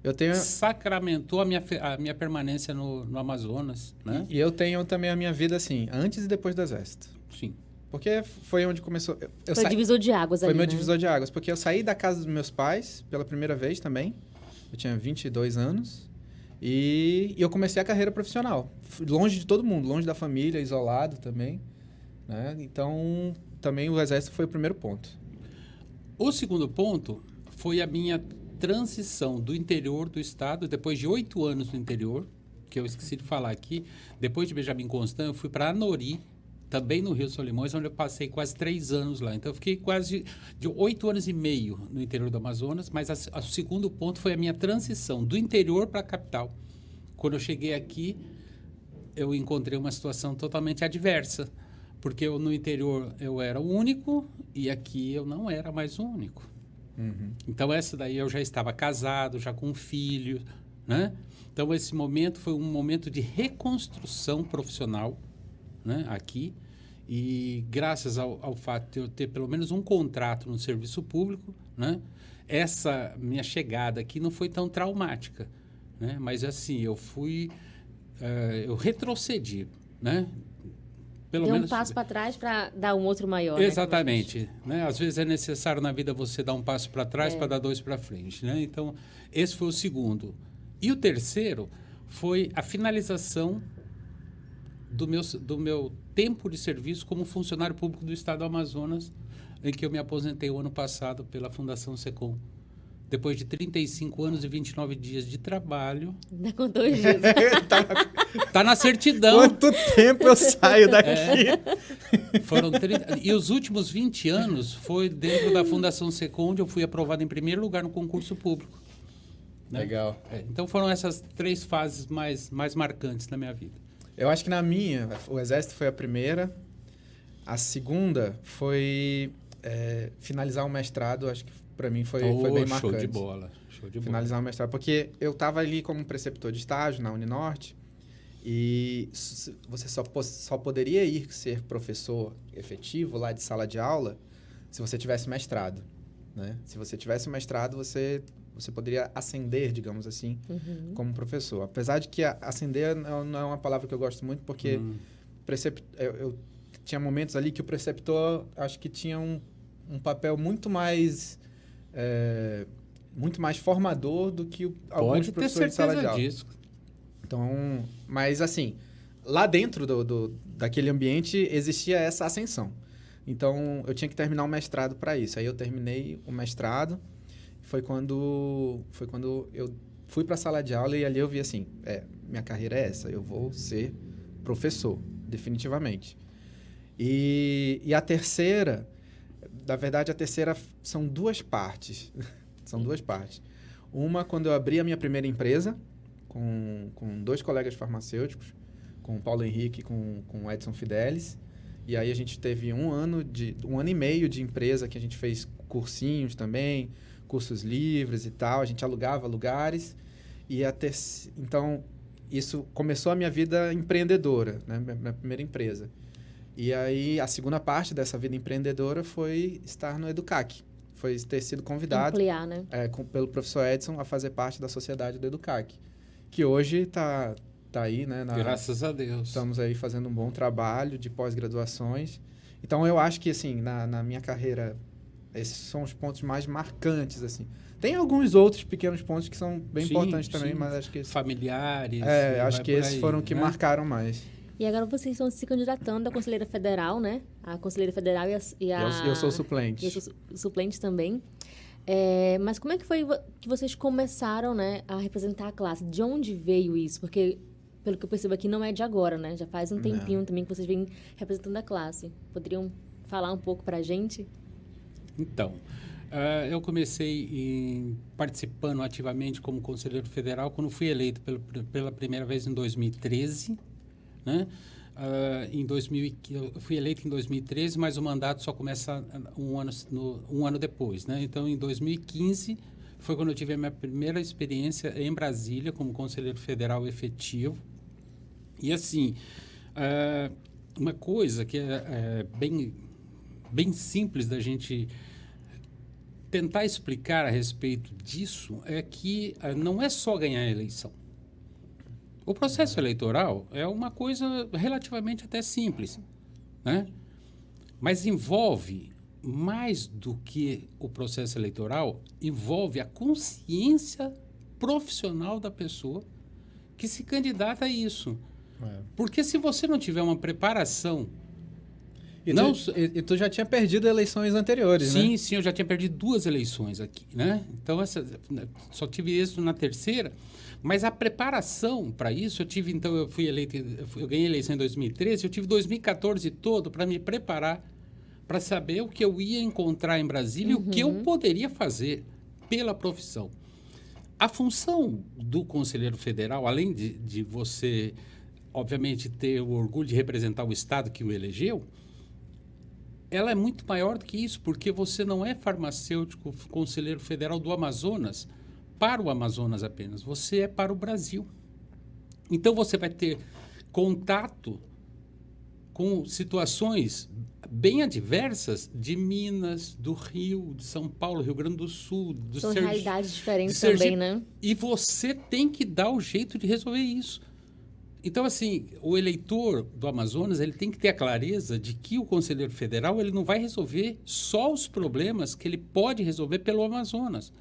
Eu tenho... sacramentou a minha permanência no Amazonas, né? E eu tenho também a minha vida assim, antes e depois do Exército. Sim. Porque foi onde começou... Foi divisor de águas ali, Foi meu né? divisor de águas, porque eu saí da casa dos meus pais pela primeira vez também. Eu tinha 22 anos. E eu comecei a carreira profissional. Longe de todo mundo, longe da família, isolado também, né? Então, também o Exército foi o primeiro ponto. O segundo ponto foi a minha transição do interior do estado, depois de 8 anos no interior, que eu esqueci de falar aqui. Depois de Benjamin Constant, eu fui para Anori, também no Rio Solimões, onde eu passei quase 3 anos lá. Então, eu fiquei quase de 8 anos e meio no interior do Amazonas, mas o segundo ponto foi a minha transição do interior para a capital. Quando eu cheguei aqui, eu encontrei uma situação totalmente adversa, porque no interior eu era o único e aqui eu não era mais o único. Uhum. Então, essa daí eu já estava casado, já com um filho, né? Então, esse momento foi um momento de reconstrução profissional, né, aqui, e graças ao fato de eu ter pelo menos um contrato no serviço público, né, essa minha chegada aqui não foi tão traumática, né, mas assim, eu retrocedi, né, Deu um passo para trás para dar um outro maior. Exatamente, né, às vezes é necessário na vida você dar um passo para trás para dar 2 para frente, né, então esse foi o segundo. E o terceiro foi a finalização do meu tempo de serviço como funcionário público do Estado do Amazonas, em que eu me aposentei o ano passado pela Fundação SECOM. Depois de 35 anos e 29 dias de trabalho... Ainda com 2 dias. Tá na certidão. Quanto tempo eu saio daqui? Foram 30, e os últimos 20 anos foi dentro da Fundação SECOM, onde eu fui aprovado em primeiro lugar no concurso público. Né? Legal. Então foram essas 3 fases mais marcantes na minha vida. Eu acho que na minha, o Exército foi a primeira. A segunda foi finalizar o mestrado. Acho que para mim foi bem marcante. Show de bola. Finalizar o mestrado. Porque eu estava ali como preceptor de estágio na Uninorte e você só poderia ir ser professor efetivo lá de sala de aula se você tivesse mestrado, né? Se você tivesse mestrado, você poderia ascender, digamos assim, como professor. Apesar de que ascender não é uma palavra que eu gosto muito, porque eu tinha momentos ali que o preceptor, acho que tinha um papel muito mais formador do que alguns professores de sala de aula. Disso. Então, mas assim, lá dentro daquele ambiente existia essa ascensão. Então, eu tinha que terminar o mestrado para isso. Aí eu terminei o mestrado. Foi quando eu fui para a sala de aula e ali eu vi assim, minha carreira é essa, eu vou ser professor, definitivamente. E a terceira, na verdade, são 2 partes. São 2 partes. Uma, quando eu abri a minha primeira empresa, com 2 colegas farmacêuticos, com o Paulo Henrique e com o Edson Fidelis. E aí a gente teve 1 ano e meio de empresa, que a gente fez cursinhos também, cursos livres e tal, a gente alugava lugares então isso começou a minha vida empreendedora, né? Minha primeira empresa. E aí a segunda parte dessa vida empreendedora foi estar no Educac, foi ter sido convidado ampliar, né? Pelo professor Edson a fazer parte da sociedade do Educac, que hoje está aí, né? Graças a Deus. Estamos aí fazendo um bom trabalho de pós-graduações. Então eu acho que assim, na minha carreira, esses são os pontos mais marcantes, assim. Tem alguns outros pequenos pontos que são bem importantes também, mas acho que... Familiares. Acho que esses foram que marcaram mais. E agora vocês estão se candidatando à Conselheira Federal, né? A Conselheira Federal e a... Eu sou suplente. Eu sou suplente também. Mas como é que foi que vocês começaram, né, a representar a classe? De onde veio isso? Porque, pelo que eu percebo aqui, não é de agora, né? Já faz um tempinho também que vocês vêm representando a classe. Poderiam falar um pouco pra gente? Então, eu comecei participando ativamente como conselheiro federal quando fui eleito pela primeira vez em 2013, né? Eu fui eleito em 2013, mas o mandato só começa um ano depois, né? Então, em 2015, foi quando eu tive a minha primeira experiência em Brasília como conselheiro federal efetivo. E, assim, uma coisa que é bem simples da gente tentar explicar a respeito disso é que não é só ganhar a eleição. O processo eleitoral é uma coisa relativamente até simples, né? Mas envolve, mais do que o processo eleitoral, envolve a consciência profissional da pessoa que se candidata a isso. Porque se você não tiver uma preparação... E tu já tinha perdido eleições anteriores, né? Sim, eu já tinha perdido 2 eleições aqui, né? Então, só tive êxito na terceira. Mas a preparação para isso, eu ganhei a eleição em 2013, eu tive 2014 todo para me preparar, para saber o que eu ia encontrar em Brasília e o que eu poderia fazer pela profissão. A função do conselheiro federal, além de você, obviamente, ter o orgulho de representar o Estado que o elegeu, ela é muito maior do que isso, porque você não é farmacêutico, conselheiro federal do Amazonas, para o Amazonas apenas, você é para o Brasil. Então, você vai ter contato com situações bem adversas de Minas, do Rio, de São Paulo, Rio Grande do Sul, do São Sergipe, realidades diferentes também, né? E você tem que dar o jeito de resolver isso. Então, assim, o eleitor do Amazonas, ele tem que ter a clareza de que o conselheiro federal, ele não vai resolver só os problemas que ele pode resolver pelo Amazonas.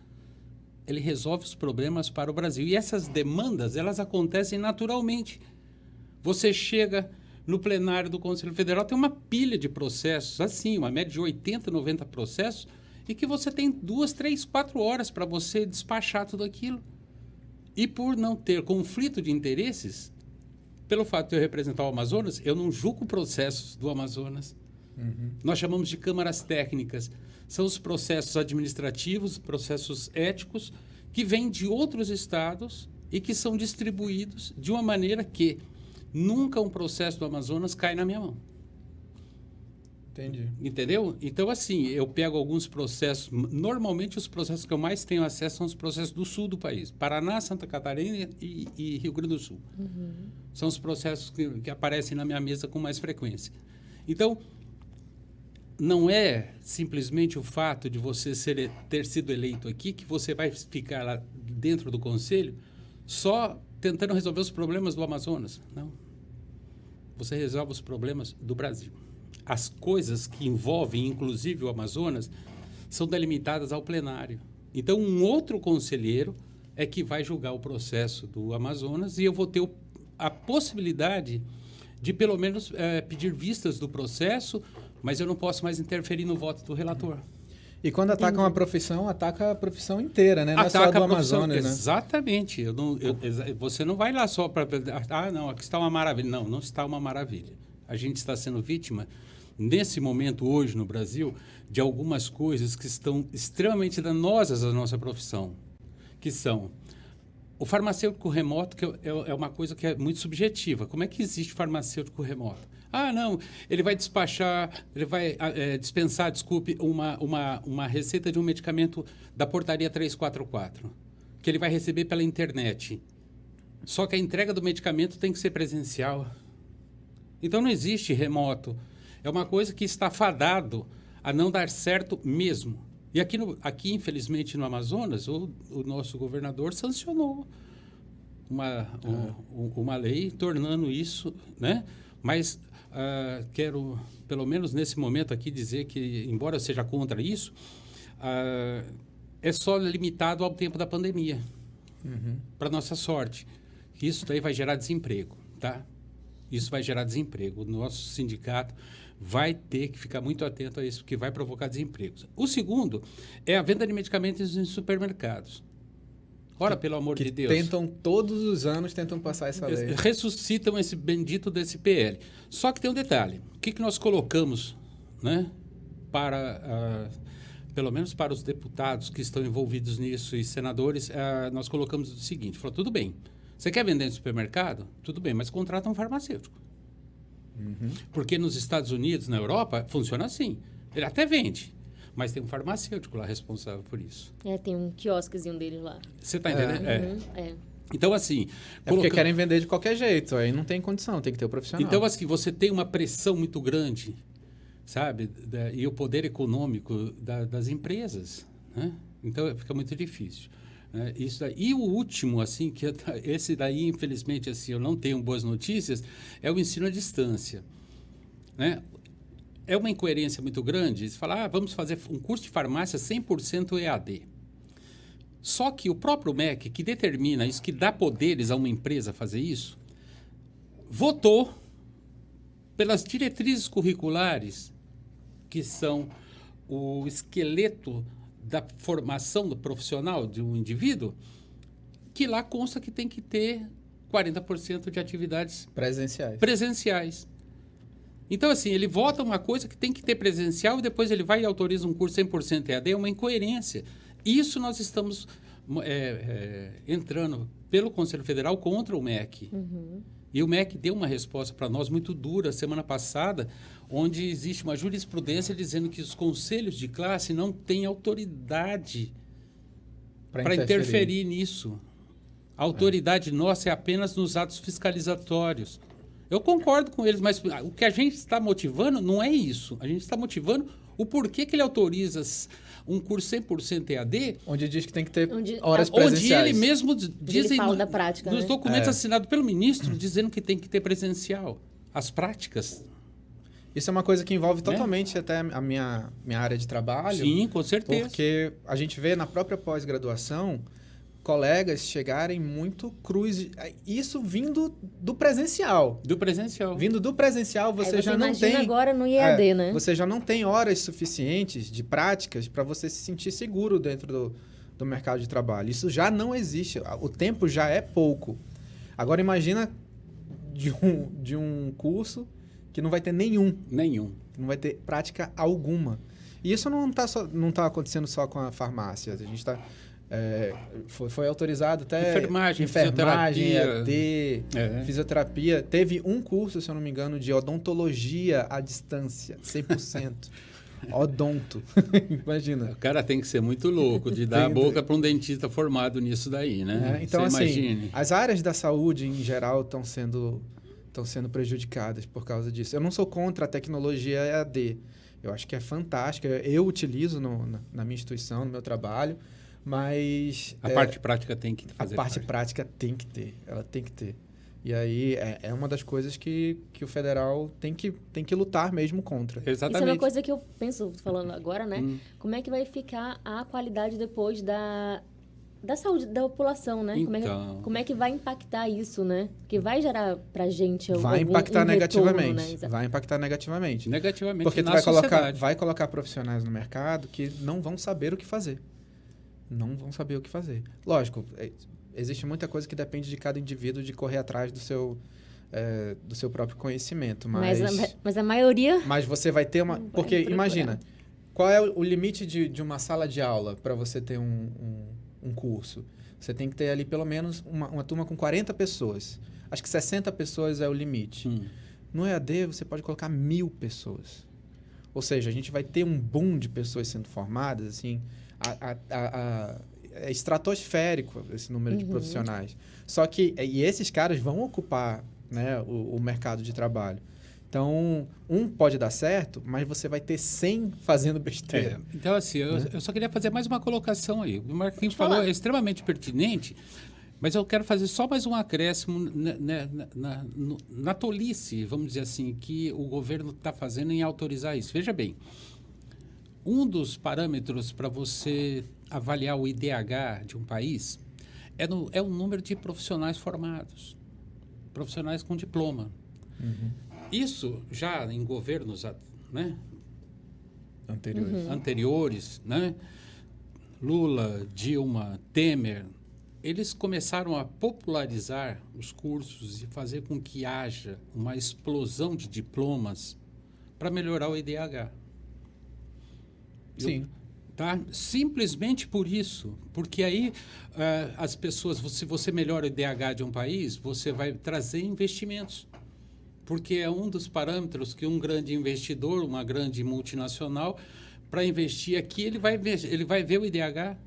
Ele resolve os problemas para o Brasil. E essas demandas, elas acontecem naturalmente. Você chega no plenário do Conselho Federal, tem uma pilha de processos, assim, uma média de 80, 90 processos, e que você tem 2, 3, 4 horas para você despachar tudo aquilo. E por não ter conflito de interesses, pelo fato de eu representar o Amazonas, eu não julgo processos do Amazonas. Nós chamamos de câmaras técnicas. São os processos administrativos, processos éticos, que vêm de outros estados e que são distribuídos de uma maneira que nunca um processo do Amazonas cai na minha mão. Entendi. Entendeu? Então, assim, eu pego alguns processos... Normalmente, os processos que eu mais tenho acesso são os processos do sul do país. Paraná, Santa Catarina e Rio Grande do Sul. São os processos que aparecem na minha mesa com mais frequência. Então, não é simplesmente o fato de você ter sido eleito aqui que você vai ficar lá dentro do conselho só tentando resolver os problemas do Amazonas. Não. Você resolve os problemas do Brasil. As coisas que envolvem, inclusive, o Amazonas, são delimitadas ao plenário. Então, um outro conselheiro é que vai julgar o processo do Amazonas e eu vou ter a possibilidade de, pelo menos, pedir vistas do processo, mas eu não posso mais interferir no voto do relator. E quando ataca uma profissão, ataca a profissão inteira, né? Não é só do Amazonas, né? Exatamente. Você não vai lá só para... não, aqui está uma maravilha. Não, não está uma maravilha. A gente está sendo vítima, nesse momento, hoje, no Brasil, de algumas coisas que estão extremamente danosas à nossa profissão, que são o farmacêutico remoto, que é uma coisa que é muito subjetiva. Como é que existe farmacêutico remoto? Não, ele vai despachar, ele vai dispensar, desculpe, uma receita de um medicamento da portaria 344, que ele vai receber pela internet. Só que a entrega do medicamento tem que ser presencial. Então, não existe remoto. É uma coisa que está fadado a não dar certo mesmo. E aqui infelizmente, no Amazonas, o nosso governador sancionou uma lei tornando isso, né? Mas quero, pelo menos nesse momento aqui, dizer que, embora eu seja contra isso, é só limitado ao tempo da pandemia, para nossa sorte. Isso daí vai gerar desemprego, tá? Isso vai gerar desemprego. O nosso sindicato vai ter que ficar muito atento a isso, porque vai provocar desemprego. O segundo é a venda de medicamentos em supermercados. Ora, pelo amor de Deus. Todos os anos, tentam passar essa lei. Ressuscitam esse bendito desse PL. Só que tem um detalhe. O que nós colocamos, né, pelo menos para os deputados que estão envolvidos nisso e senadores, nós colocamos o seguinte, falou, tudo bem, você quer vender no supermercado? Tudo bem, mas contrata um farmacêutico. Porque nos Estados Unidos, na Europa, funciona assim. Ele até vende, mas tem um farmacêutico lá responsável por isso. Tem um quiosquezinho deles lá. Você está entendendo? É. Então, assim... Porque querem vender de qualquer jeito, aí não tem condição, tem que ter o profissional. Então, assim, você tem uma pressão muito grande, sabe? E o poder econômico das empresas, né? Então, fica muito difícil. Né? Isso daí. E o último, assim, que esse daí, infelizmente, assim, eu não tenho boas notícias, é o ensino à distância. Né? É uma incoerência muito grande. Você fala, vamos fazer um curso de farmácia 100% EAD. Só que o próprio MEC, que determina isso, que dá poderes a uma empresa fazer isso, votou pelas diretrizes curriculares, que são o esqueleto da formação do profissional de um indivíduo, que lá consta que tem que ter 40% de atividades presenciais. Então, assim, ele vota uma coisa que tem que ter presencial e depois ele vai e autoriza um curso 100% EAD, é uma incoerência. Isso nós estamos entrando pelo Conselho Federal contra o MEC. E o MEC deu uma resposta para nós muito dura semana passada, onde existe uma jurisprudência dizendo que os conselhos de classe não têm autoridade para interferir nisso. A autoridade nossa é apenas nos atos fiscalizatórios. Eu concordo com eles, mas o que a gente está motivando não é isso. A gente está motivando o porquê que ele autoriza um curso 100% EAD... Onde diz que tem que ter horas presenciais. Onde ele mesmo diz da prática, nos documentos assinados pelo ministro, dizendo que tem que ter presencial. As práticas. Isso é uma coisa que envolve totalmente até a minha área de trabalho. Sim, com certeza. Porque a gente vê na própria pós-graduação colegas chegarem muito cruz. Isso vindo do presencial. Vindo do presencial, você já não tem... agora no IAD, né? Você já não tem horas suficientes de práticas para você se sentir seguro dentro do mercado de trabalho. Isso já não existe. O tempo já é pouco. Agora, imagina de um curso que não vai ter nenhum. Não vai ter prática alguma. E isso não tá acontecendo só com a farmácia. A gente está... foi autorizado até enfermagem, EAD, fisioterapia. Teve um curso, se eu não me engano, de odontologia à distância, 100%. Odonto. Imagina. O cara tem que ser muito louco de dar a boca para um dentista formado nisso daí, né? Então, assim, imagine. As áreas da saúde, em geral, estão sendo prejudicadas por causa disso. Eu não sou contra a tecnologia EAD. Eu acho que é fantástica. Eu utilizo na minha instituição, no meu trabalho. Mas... A parte prática tem que fazer A parte prática tem que ter. Ela tem que ter. E aí, é uma das coisas que o federal tem que lutar mesmo contra. Exatamente. Isso é uma coisa que eu penso, falando agora, né? Como é que vai ficar a qualidade depois da saúde da população, né? Então... Como é que vai impactar isso, né? Que vai gerar pra gente vai impactar negativamente. Retorno, né? Vai impactar negativamente. Porque tu vai colocar profissionais no mercado que não vão saber o que fazer. Lógico, existe muita coisa que depende de cada indivíduo de correr atrás do seu próprio conhecimento. Mas a maioria... Mas você vai ter uma... Porque imagina, qual é o limite de uma sala de aula para você ter um curso? Você tem que ter ali pelo menos uma turma com 40 pessoas. Acho que 60 pessoas é o limite. No EAD, você pode colocar 1.000 pessoas. Ou seja, a gente vai ter um boom de pessoas sendo formadas, assim... É estratosférico esse número de profissionais. Só que esses caras vão ocupar, né, o mercado de trabalho. Então, um pode dar certo, mas você vai ter 100 fazendo besteira. Então, assim, eu só queria fazer mais uma colocação aí. O Marquinhos falou, é extremamente pertinente, mas eu quero fazer só mais um acréscimo na tolice, vamos dizer assim, que o governo está fazendo em autorizar isso. Veja bem, um dos parâmetros para você avaliar o IDH de um país é o número de profissionais formados, profissionais com diploma. Isso já em governos, né, anteriores, né, Lula, Dilma, Temer, eles começaram a popularizar os cursos e fazer com que haja uma explosão de diplomas para melhorar o IDH. Sim. Tá? Simplesmente por isso. Porque aí as pessoas, se você melhora o IDH de um país, você vai trazer investimentos. porque é um dos parâmetros que um grande investidor, uma grande multinacional, para investir aqui, ele vai ver o IDH,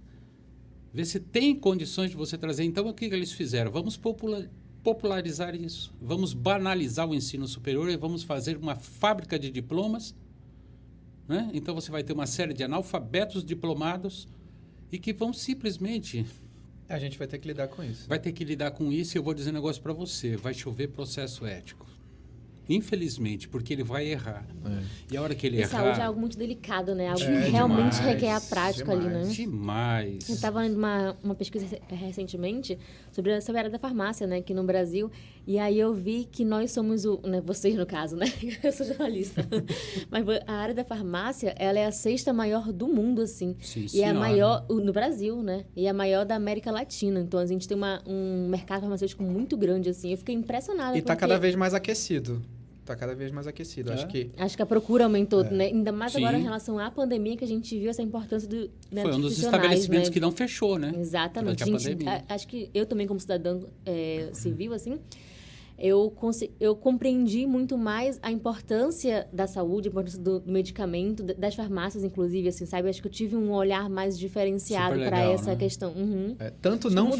ver se tem condições de você trazer. Então, o que eles fizeram? Vamos popularizar isso, vamos banalizar o ensino superior e vamos fazer uma fábrica de diplomas, né? Então, você vai ter uma série de analfabetos diplomados e que vão simplesmente... A gente vai ter que lidar com isso. Vai ter que lidar com isso e eu vou dizer um negócio para você, vai chover processo ético. Infelizmente, porque ele vai errar. E a hora que ele errar... saúde é algo muito delicado, né? Algo que realmente demais, requer a prática ali, né? Demais. Eu estava lendo uma pesquisa recentemente sobre a área da farmácia, né? Aqui no Brasil. E aí eu vi que nós somos né, vocês, no caso, né? Eu sou jornalista. Mas a área da farmácia, ela é a 6ª maior do mundo, assim. Sim, e é a maior no Brasil, né? E é a maior da América Latina. Então, a gente tem um mercado farmacêutico muito grande, assim. Eu fiquei impressionada. E está cada vez mais aquecido. Está cada vez mais aquecido. Acho que a procura aumentou, né? Ainda mais agora em relação à pandemia, que a gente viu essa importância do, né, foi um dos profissionais, estabelecimentos né? que não fechou, né? Exatamente. Acho que eu também, como cidadã civil, assim, eu compreendi muito mais a importância da saúde, a importância do medicamento, das farmácias, inclusive, assim, sabe? Acho que eu tive um olhar mais diferenciado para essa questão. Uhum. Tanto não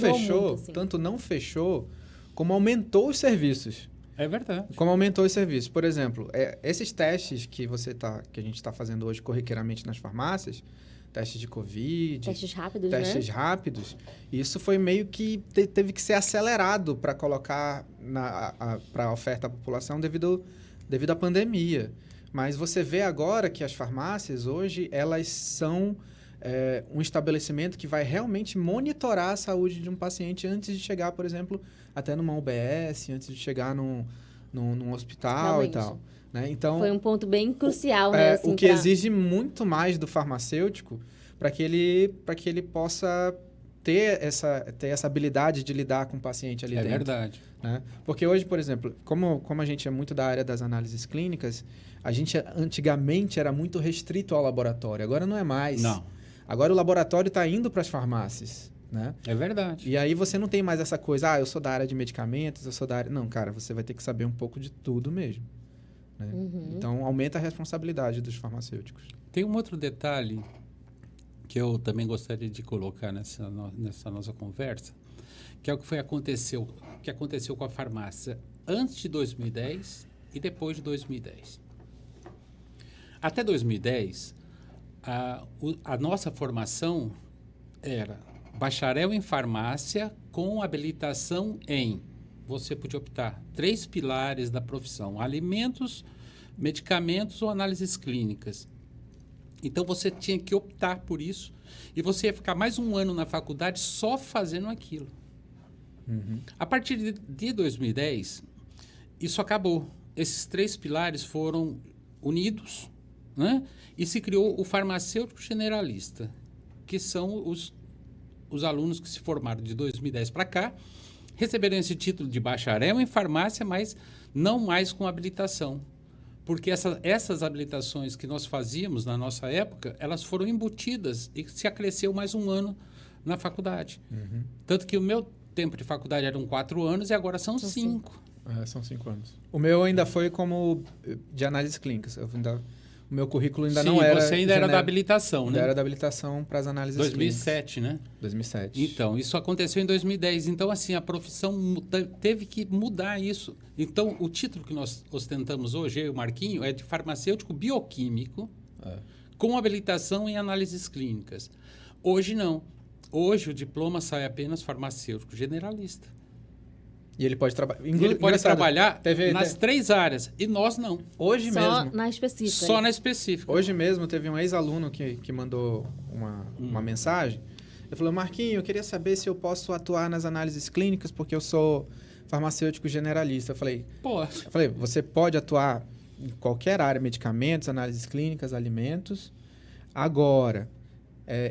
fechou, como aumentou os serviços. É verdade. Como aumentou os serviços. Por exemplo, esses testes que a gente está fazendo hoje corriqueiramente nas farmácias, testes de Covid... Testes rápidos, testes rápidos. Isso foi meio que teve que ser acelerado para colocar para a oferta à população devido à pandemia. Mas você vê agora que as farmácias hoje, elas são um estabelecimento que vai realmente monitorar a saúde de um paciente antes de chegar, por exemplo, até numa UBS, antes de chegar num hospital realmente. E tal. Né? Então, foi um ponto bem crucial, né? Assim, o que exige muito mais do farmacêutico para que ele possa ter essa habilidade de lidar com o paciente ali dentro. É verdade. Né? Porque hoje, por exemplo, como a gente é muito da área das análises clínicas, a gente antigamente era muito restrito ao laboratório. Agora não é mais. Não. Agora o laboratório está indo para as farmácias. Né? É verdade. E aí você não tem mais essa coisa, eu sou da área de medicamentos, eu sou da área... Não, cara, você vai ter que saber um pouco de tudo mesmo. Né? Uhum. Então, aumenta a responsabilidade dos farmacêuticos. Tem um outro detalhe que eu também gostaria de colocar nessa nossa conversa, que é o que aconteceu com a farmácia antes de 2010 e depois de 2010. Até 2010, a nossa formação era bacharel em farmácia com habilitação em... Você podia optar 3 pilares da profissão: alimentos, medicamentos ou análises clínicas. Então, você tinha que optar por isso e você ia ficar mais um ano na faculdade só fazendo aquilo. Uhum. A partir de 2010, isso acabou. Esses 3 pilares foram unidos, né? E se criou o farmacêutico generalista, que são os alunos que se formaram de 2010 para cá, receberam esse título de bacharel em farmácia, mas não mais com habilitação. Porque essas habilitações que nós fazíamos na nossa época, elas foram embutidas e se acresceu mais um ano na faculdade. Uhum. Tanto que o meu tempo de faculdade eram 4 anos e agora são 5. São 5 anos. O meu ainda foi como de análises clínicas. O meu currículo ainda não era... Você ainda era da habilitação, né? Ainda era da habilitação para as análises 2007, clínicas. 2007, né? 2007. Então, isso aconteceu em 2010. Então, assim, a profissão teve que mudar isso. Então, o título que nós ostentamos hoje, eu e o Marquinho, é de farmacêutico bioquímico com habilitação em análises clínicas. Hoje, não. Hoje, o diploma sai apenas farmacêutico generalista. E ele pode trabalhar... Ele pode trabalhar nas 3 áreas. E nós não. Hoje mesmo. Só na específica. Só na específica. Hoje mesmo teve um ex-aluno que mandou uma mensagem. Ele falou: Marquinho, eu queria saber se eu posso atuar nas análises clínicas porque eu sou farmacêutico generalista. Eu falei, você pode atuar em qualquer área, medicamentos, análises clínicas, alimentos. Agora,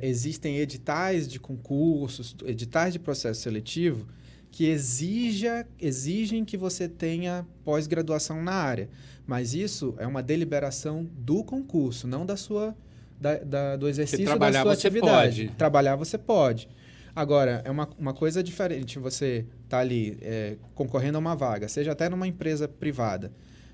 existem editais de concursos, editais de processo seletivo que exigem que você tenha pós-graduação na área. Mas isso é uma deliberação do concurso, não do exercício da sua atividade. Pode. Trabalhar você pode. Agora, é uma coisa diferente você estar ali concorrendo a uma vaga, seja até numa empresa privada.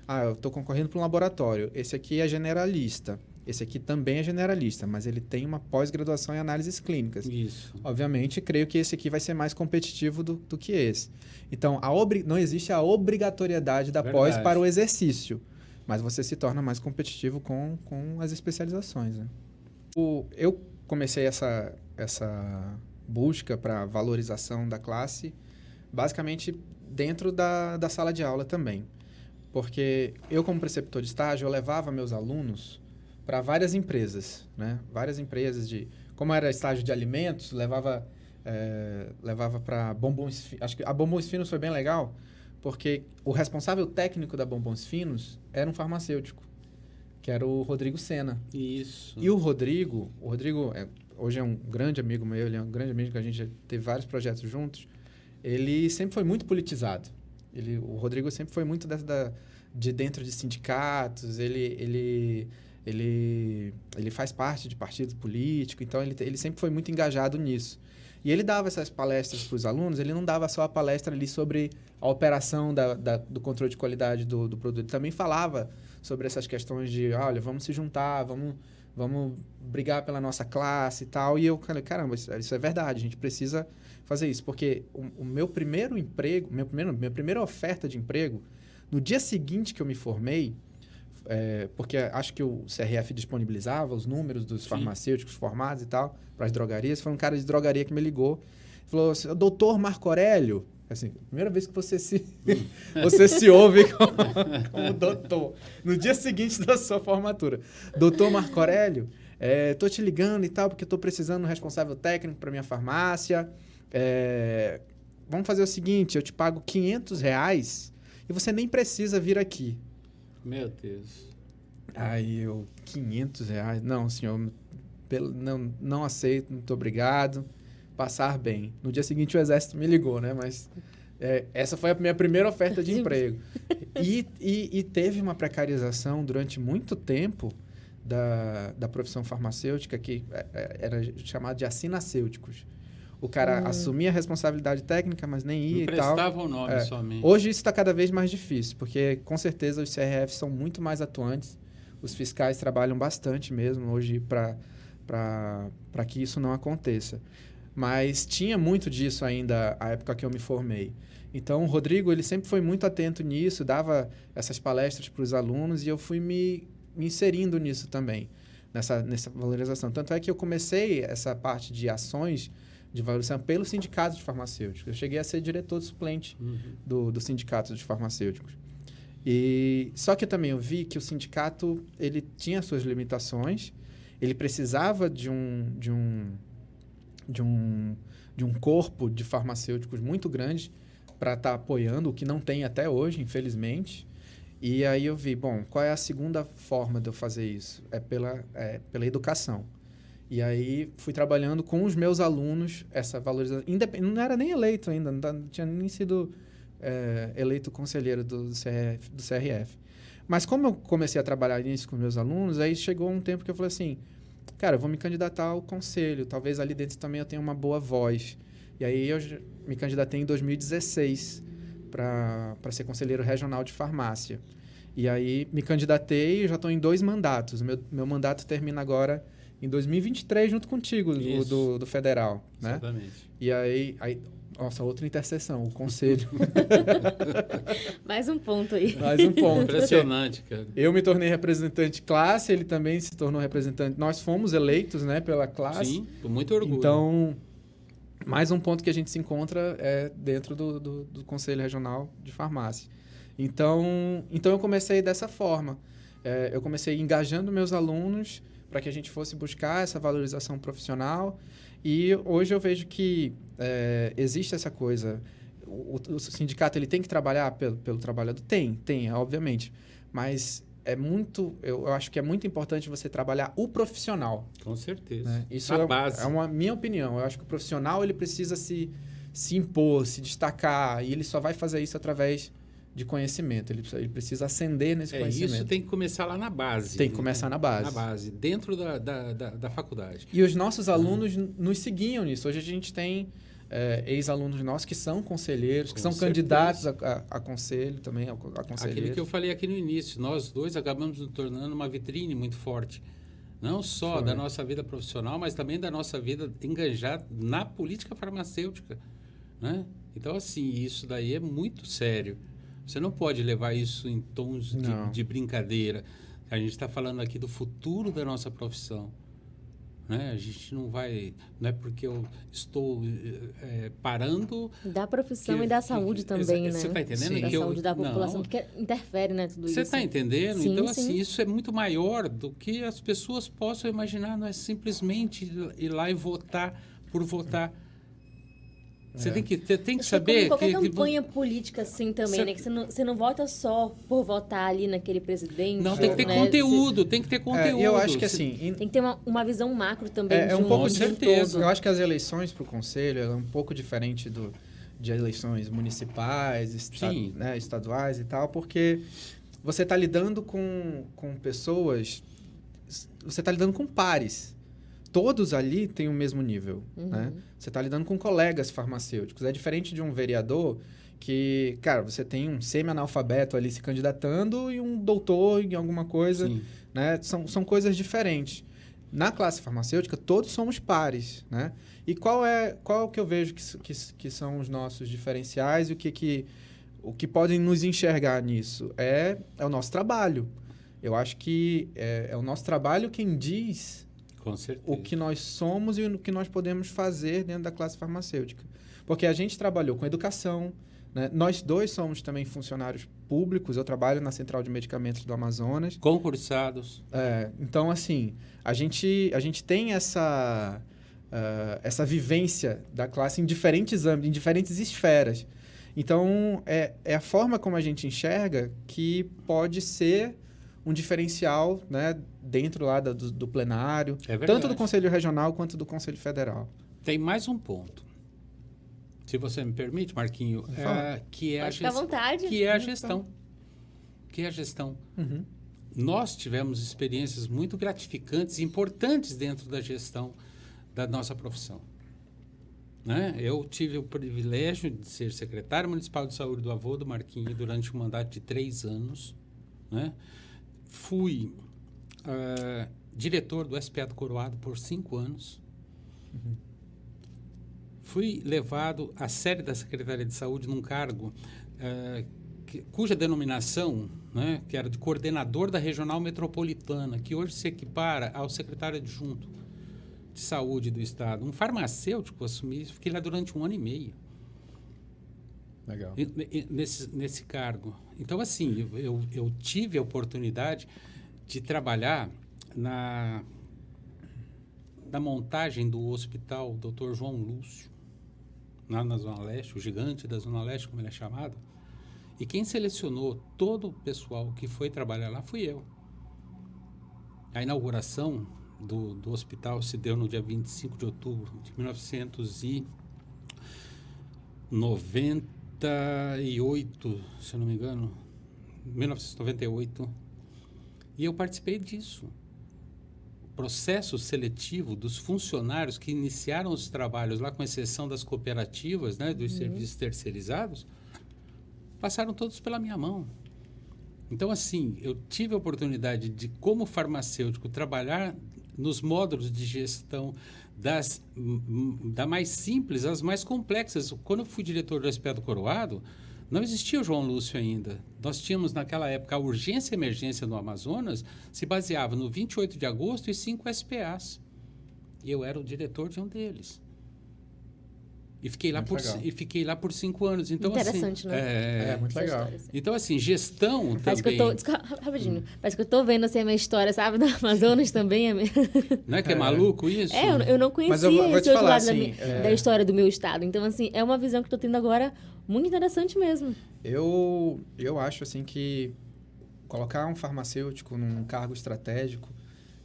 eu estou concorrendo para um laboratório, esse aqui é generalista, esse aqui também é generalista, mas ele tem uma pós-graduação em análises clínicas. Isso. Obviamente, creio que esse aqui vai ser mais competitivo do que esse. Então, não existe a obrigatoriedade da pós para o exercício, mas você se torna mais competitivo com as especializações, né? Eu comecei essa busca para valorização da classe, basicamente dentro da sala de aula também. Porque eu, como preceptor de estágio, eu levava meus alunos para várias empresas, né? Várias empresas como era estágio de alimentos, levava para Bombons. Acho que a Bombons Finos foi bem legal, porque o responsável técnico da Bombons Finos era um farmacêutico, que era o Rodrigo Sena. Isso. E o Rodrigo hoje é um grande amigo meu, ele é um grande amigo que a gente já teve vários projetos juntos. Ele sempre foi muito politizado. O Rodrigo sempre foi muito de dentro de sindicatos, ele faz parte de partido político, então ele sempre foi muito engajado nisso. E ele dava essas palestras para os alunos, ele não dava só a palestra ali sobre a operação do controle de qualidade do produto, ele também falava sobre essas questões de, olha, vamos se juntar, vamos brigar pela nossa classe e tal. E eu falei, caramba, isso é verdade, a gente precisa fazer isso. Porque o meu primeiro emprego, minha primeira oferta de emprego, no dia seguinte que eu me formei, porque acho que o CRF disponibilizava os números dos farmacêuticos formados e tal, para as drogarias, foi um cara de drogaria que me ligou, falou, doutor Marco Aurélio, assim, primeira vez que você se ouve como doutor, no dia seguinte da sua formatura. Doutor Marco Aurélio, tô te ligando e tal, porque estou precisando de um responsável técnico para minha farmácia. Vamos fazer o seguinte, eu te pago R$500 e você nem precisa vir aqui. Meu Deus. Aí eu, R$500? Não, senhor, não aceito, muito obrigado. Passar bem. No dia seguinte o exército me ligou, né? Mas essa foi a minha primeira oferta de emprego. E teve uma precarização durante muito tempo da profissão farmacêutica, que era chamado de assinacêuticos. O cara assumia a responsabilidade técnica, mas nem ia e tal. Prestava o nome somente. Hoje isso está cada vez mais difícil, porque com certeza os CRFs são muito mais atuantes. Os fiscais trabalham bastante mesmo hoje para que isso não aconteça. Mas tinha muito disso ainda à época que eu me formei. Então, o Rodrigo, ele sempre foi muito atento nisso, dava essas palestras para os alunos e eu fui me inserindo nisso também, nessa valorização. Tanto é que eu comecei essa parte de ações de valorização pelo sindicato de farmacêuticos. Eu cheguei a ser diretor suplente do sindicato de farmacêuticos. Só que também eu vi que o sindicato ele tinha suas limitações, ele precisava de um corpo de farmacêuticos muito grande para estar apoiando, o que não tem até hoje, infelizmente. E aí eu vi, bom, qual é a segunda forma de eu fazer isso? É pela educação. E aí fui trabalhando com os meus alunos essa valorização. Não era nem eleito ainda, não tinha nem sido eleito conselheiro do CRF. Mas como eu comecei a trabalhar nisso com meus alunos, aí chegou um tempo que eu falei assim, cara, eu vou me candidatar ao conselho, talvez ali dentro também eu tenha uma boa voz. E aí eu me candidatei em 2016 para ser conselheiro regional de farmácia. E aí me candidatei e já estou em 2 mandatos. Meu mandato termina agora em 2023 junto contigo, do federal. Né? Exatamente. E aí, nossa, outra interseção, o conselho. Mais um ponto aí. Mais um ponto. Impressionante, cara. Eu me tornei representante de classe, ele também se tornou representante. Nós fomos eleitos, né, pela classe. Sim, com muito orgulho. Então, mais um ponto que a gente se encontra é dentro do Conselho Regional de Farmácia. Então eu comecei dessa forma. Eu comecei engajando meus alunos para que a gente fosse buscar essa valorização profissional. E hoje eu vejo que existe essa coisa. O sindicato ele tem que trabalhar pelo trabalhador? Tem, obviamente. Mas eu acho que é muito importante você trabalhar o profissional. Com certeza. Né? Isso a base. É uma minha opinião. Eu acho que o profissional ele precisa se impor, se destacar. E ele só vai fazer isso através de conhecimento. Ele precisa ascender nesse conhecimento. Isso tem que começar lá na base. Tem que começar na base. Na base, dentro da faculdade. E os nossos alunos nos seguiam nisso. Hoje a gente tem ex-alunos nossos que são conselheiros, que Com são certeza. candidatos a conselho também, a conselheiros. Aquilo que eu falei aqui no início, nós dois acabamos nos tornando uma vitrine muito forte. Não só da nossa vida profissional, mas também da nossa vida engajada na política farmacêutica, né? Então, assim, isso daí é muito sério. Você não pode levar isso em tons de brincadeira. A gente está falando aqui do futuro da nossa profissão, né? A gente não vai... Não é porque eu estou parando... Da profissão e da saúde também, né? Você está entendendo? Sim. Da saúde da população, porque interfere, né, tudo isso. Você está entendendo? Sim, então, sim. assim, isso é muito maior do que as pessoas possam imaginar. Não é simplesmente ir lá e votar por votar. Você tem que saber... Qualquer campanha política, assim, também, né? Que você não vota só por votar ali naquele presidente. Não, tem que ter conteúdo, tem que ter conteúdo. Eu acho que, assim... Tem que ter uma visão macro também. Um pouco com certeza. Eu acho que as eleições para o Conselho é um pouco diferente de eleições municipais, estaduais e tal, porque você está lidando com pessoas... Você está lidando com pares. Todos ali têm o mesmo nível, né? Você está lidando com colegas farmacêuticos. É diferente de um vereador que, cara, você tem um semi-analfabeto ali se candidatando e um doutor em alguma coisa, né? São coisas diferentes. Na classe farmacêutica, todos somos pares, né? E qual que eu vejo que são os nossos diferenciais e o que podem nos enxergar nisso? É o nosso trabalho. Eu acho que é o nosso trabalho quem diz... Com certeza. O que nós somos e o que nós podemos fazer dentro da classe farmacêutica. Porque a gente trabalhou com educação, né? Nós dois somos também funcionários públicos, eu trabalho na Central de Medicamentos do Amazonas. Concursados. Então, assim, a gente tem essa vivência da classe em diferentes âmbitos, em diferentes esferas. Então, é a forma como a gente enxerga que pode ser um diferencial, né, dentro lá do plenário, tanto do Conselho Regional quanto do Conselho Federal. Tem mais um ponto, se você me permite, Marquinho, que é a gestão. Fica à vontade. Que é a gestão. Que é a gestão. Nós tivemos experiências muito gratificantes e importantes dentro da gestão da nossa profissão. Né? Eu tive o privilégio de ser secretário municipal de saúde do avô do Marquinho durante um mandato de 3 anos, né? Fui diretor do SPA do Coroado por 5 anos. Fui levado à sede da Secretaria de Saúde num cargo cuja denominação, né, que era de coordenador da Regional Metropolitana, que hoje se equipara ao secretário adjunto de Saúde do Estado. Um farmacêutico assumi, fiquei lá durante 1 ano e meio. Legal. Nesse cargo. Então, assim, eu tive a oportunidade de trabalhar na montagem do hospital Dr. João Lúcio, lá na Zona Leste, o gigante da Zona Leste, como ele é chamado. E quem selecionou todo o pessoal que foi trabalhar lá fui eu. A inauguração do hospital se deu no dia 25 de outubro de 1998, se eu não me engano, 1998, e eu participei disso. O processo seletivo dos funcionários que iniciaram os trabalhos lá, com exceção das cooperativas, né, dos serviços terceirizados, passaram todos pela minha mão. Então, assim, eu tive a oportunidade de, como farmacêutico, trabalhar nos módulos de gestão da mais simples às mais complexas. Quando eu fui diretor do SPA do Coroado, não existia o João Lúcio ainda. Nós tínhamos, naquela época, a urgência e emergência no Amazonas se baseava no 28 de agosto e 5 SPAs. E eu era o diretor de um deles. E fiquei lá por 5 anos. Então, interessante, assim, né? É muito legal. História, assim. Então, assim, gestão Parece também... rapidinho. Parece que eu tô vendo assim, a minha história, sabe? Do Amazonas também. Não é que é maluco isso? Eu não conhecia Mas eu vou esse te outro falar, lado assim, da história do meu estado. Então, assim, é uma visão que eu tô tendo agora muito interessante mesmo. Eu acho, assim, que colocar um farmacêutico num cargo estratégico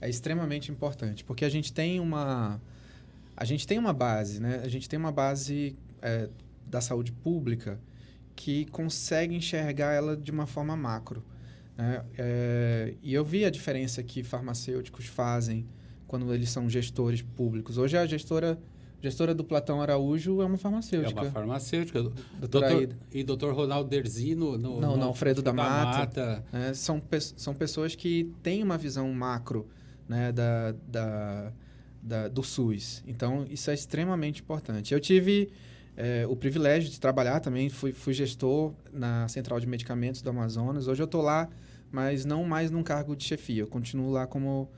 é extremamente importante, porque a gente tem uma base, né? A gente tem uma base da saúde pública que consegue enxergar ela de uma forma macro, né? E eu vi a diferença que farmacêuticos fazem quando eles são gestores públicos. Hoje a gestora Gestora do Platão Araújo é uma farmacêutica. É uma farmacêutica. Doutora Aida. E doutor Ronaldo Derzino no Alfredo da Mata. São pessoas que têm uma visão macro, né, do SUS. Então, isso é extremamente importante. Eu tive o privilégio de trabalhar também, fui gestor na Central de Medicamentos do Amazonas. Hoje eu estou lá, mas não mais num cargo de chefia. Eu continuo lá como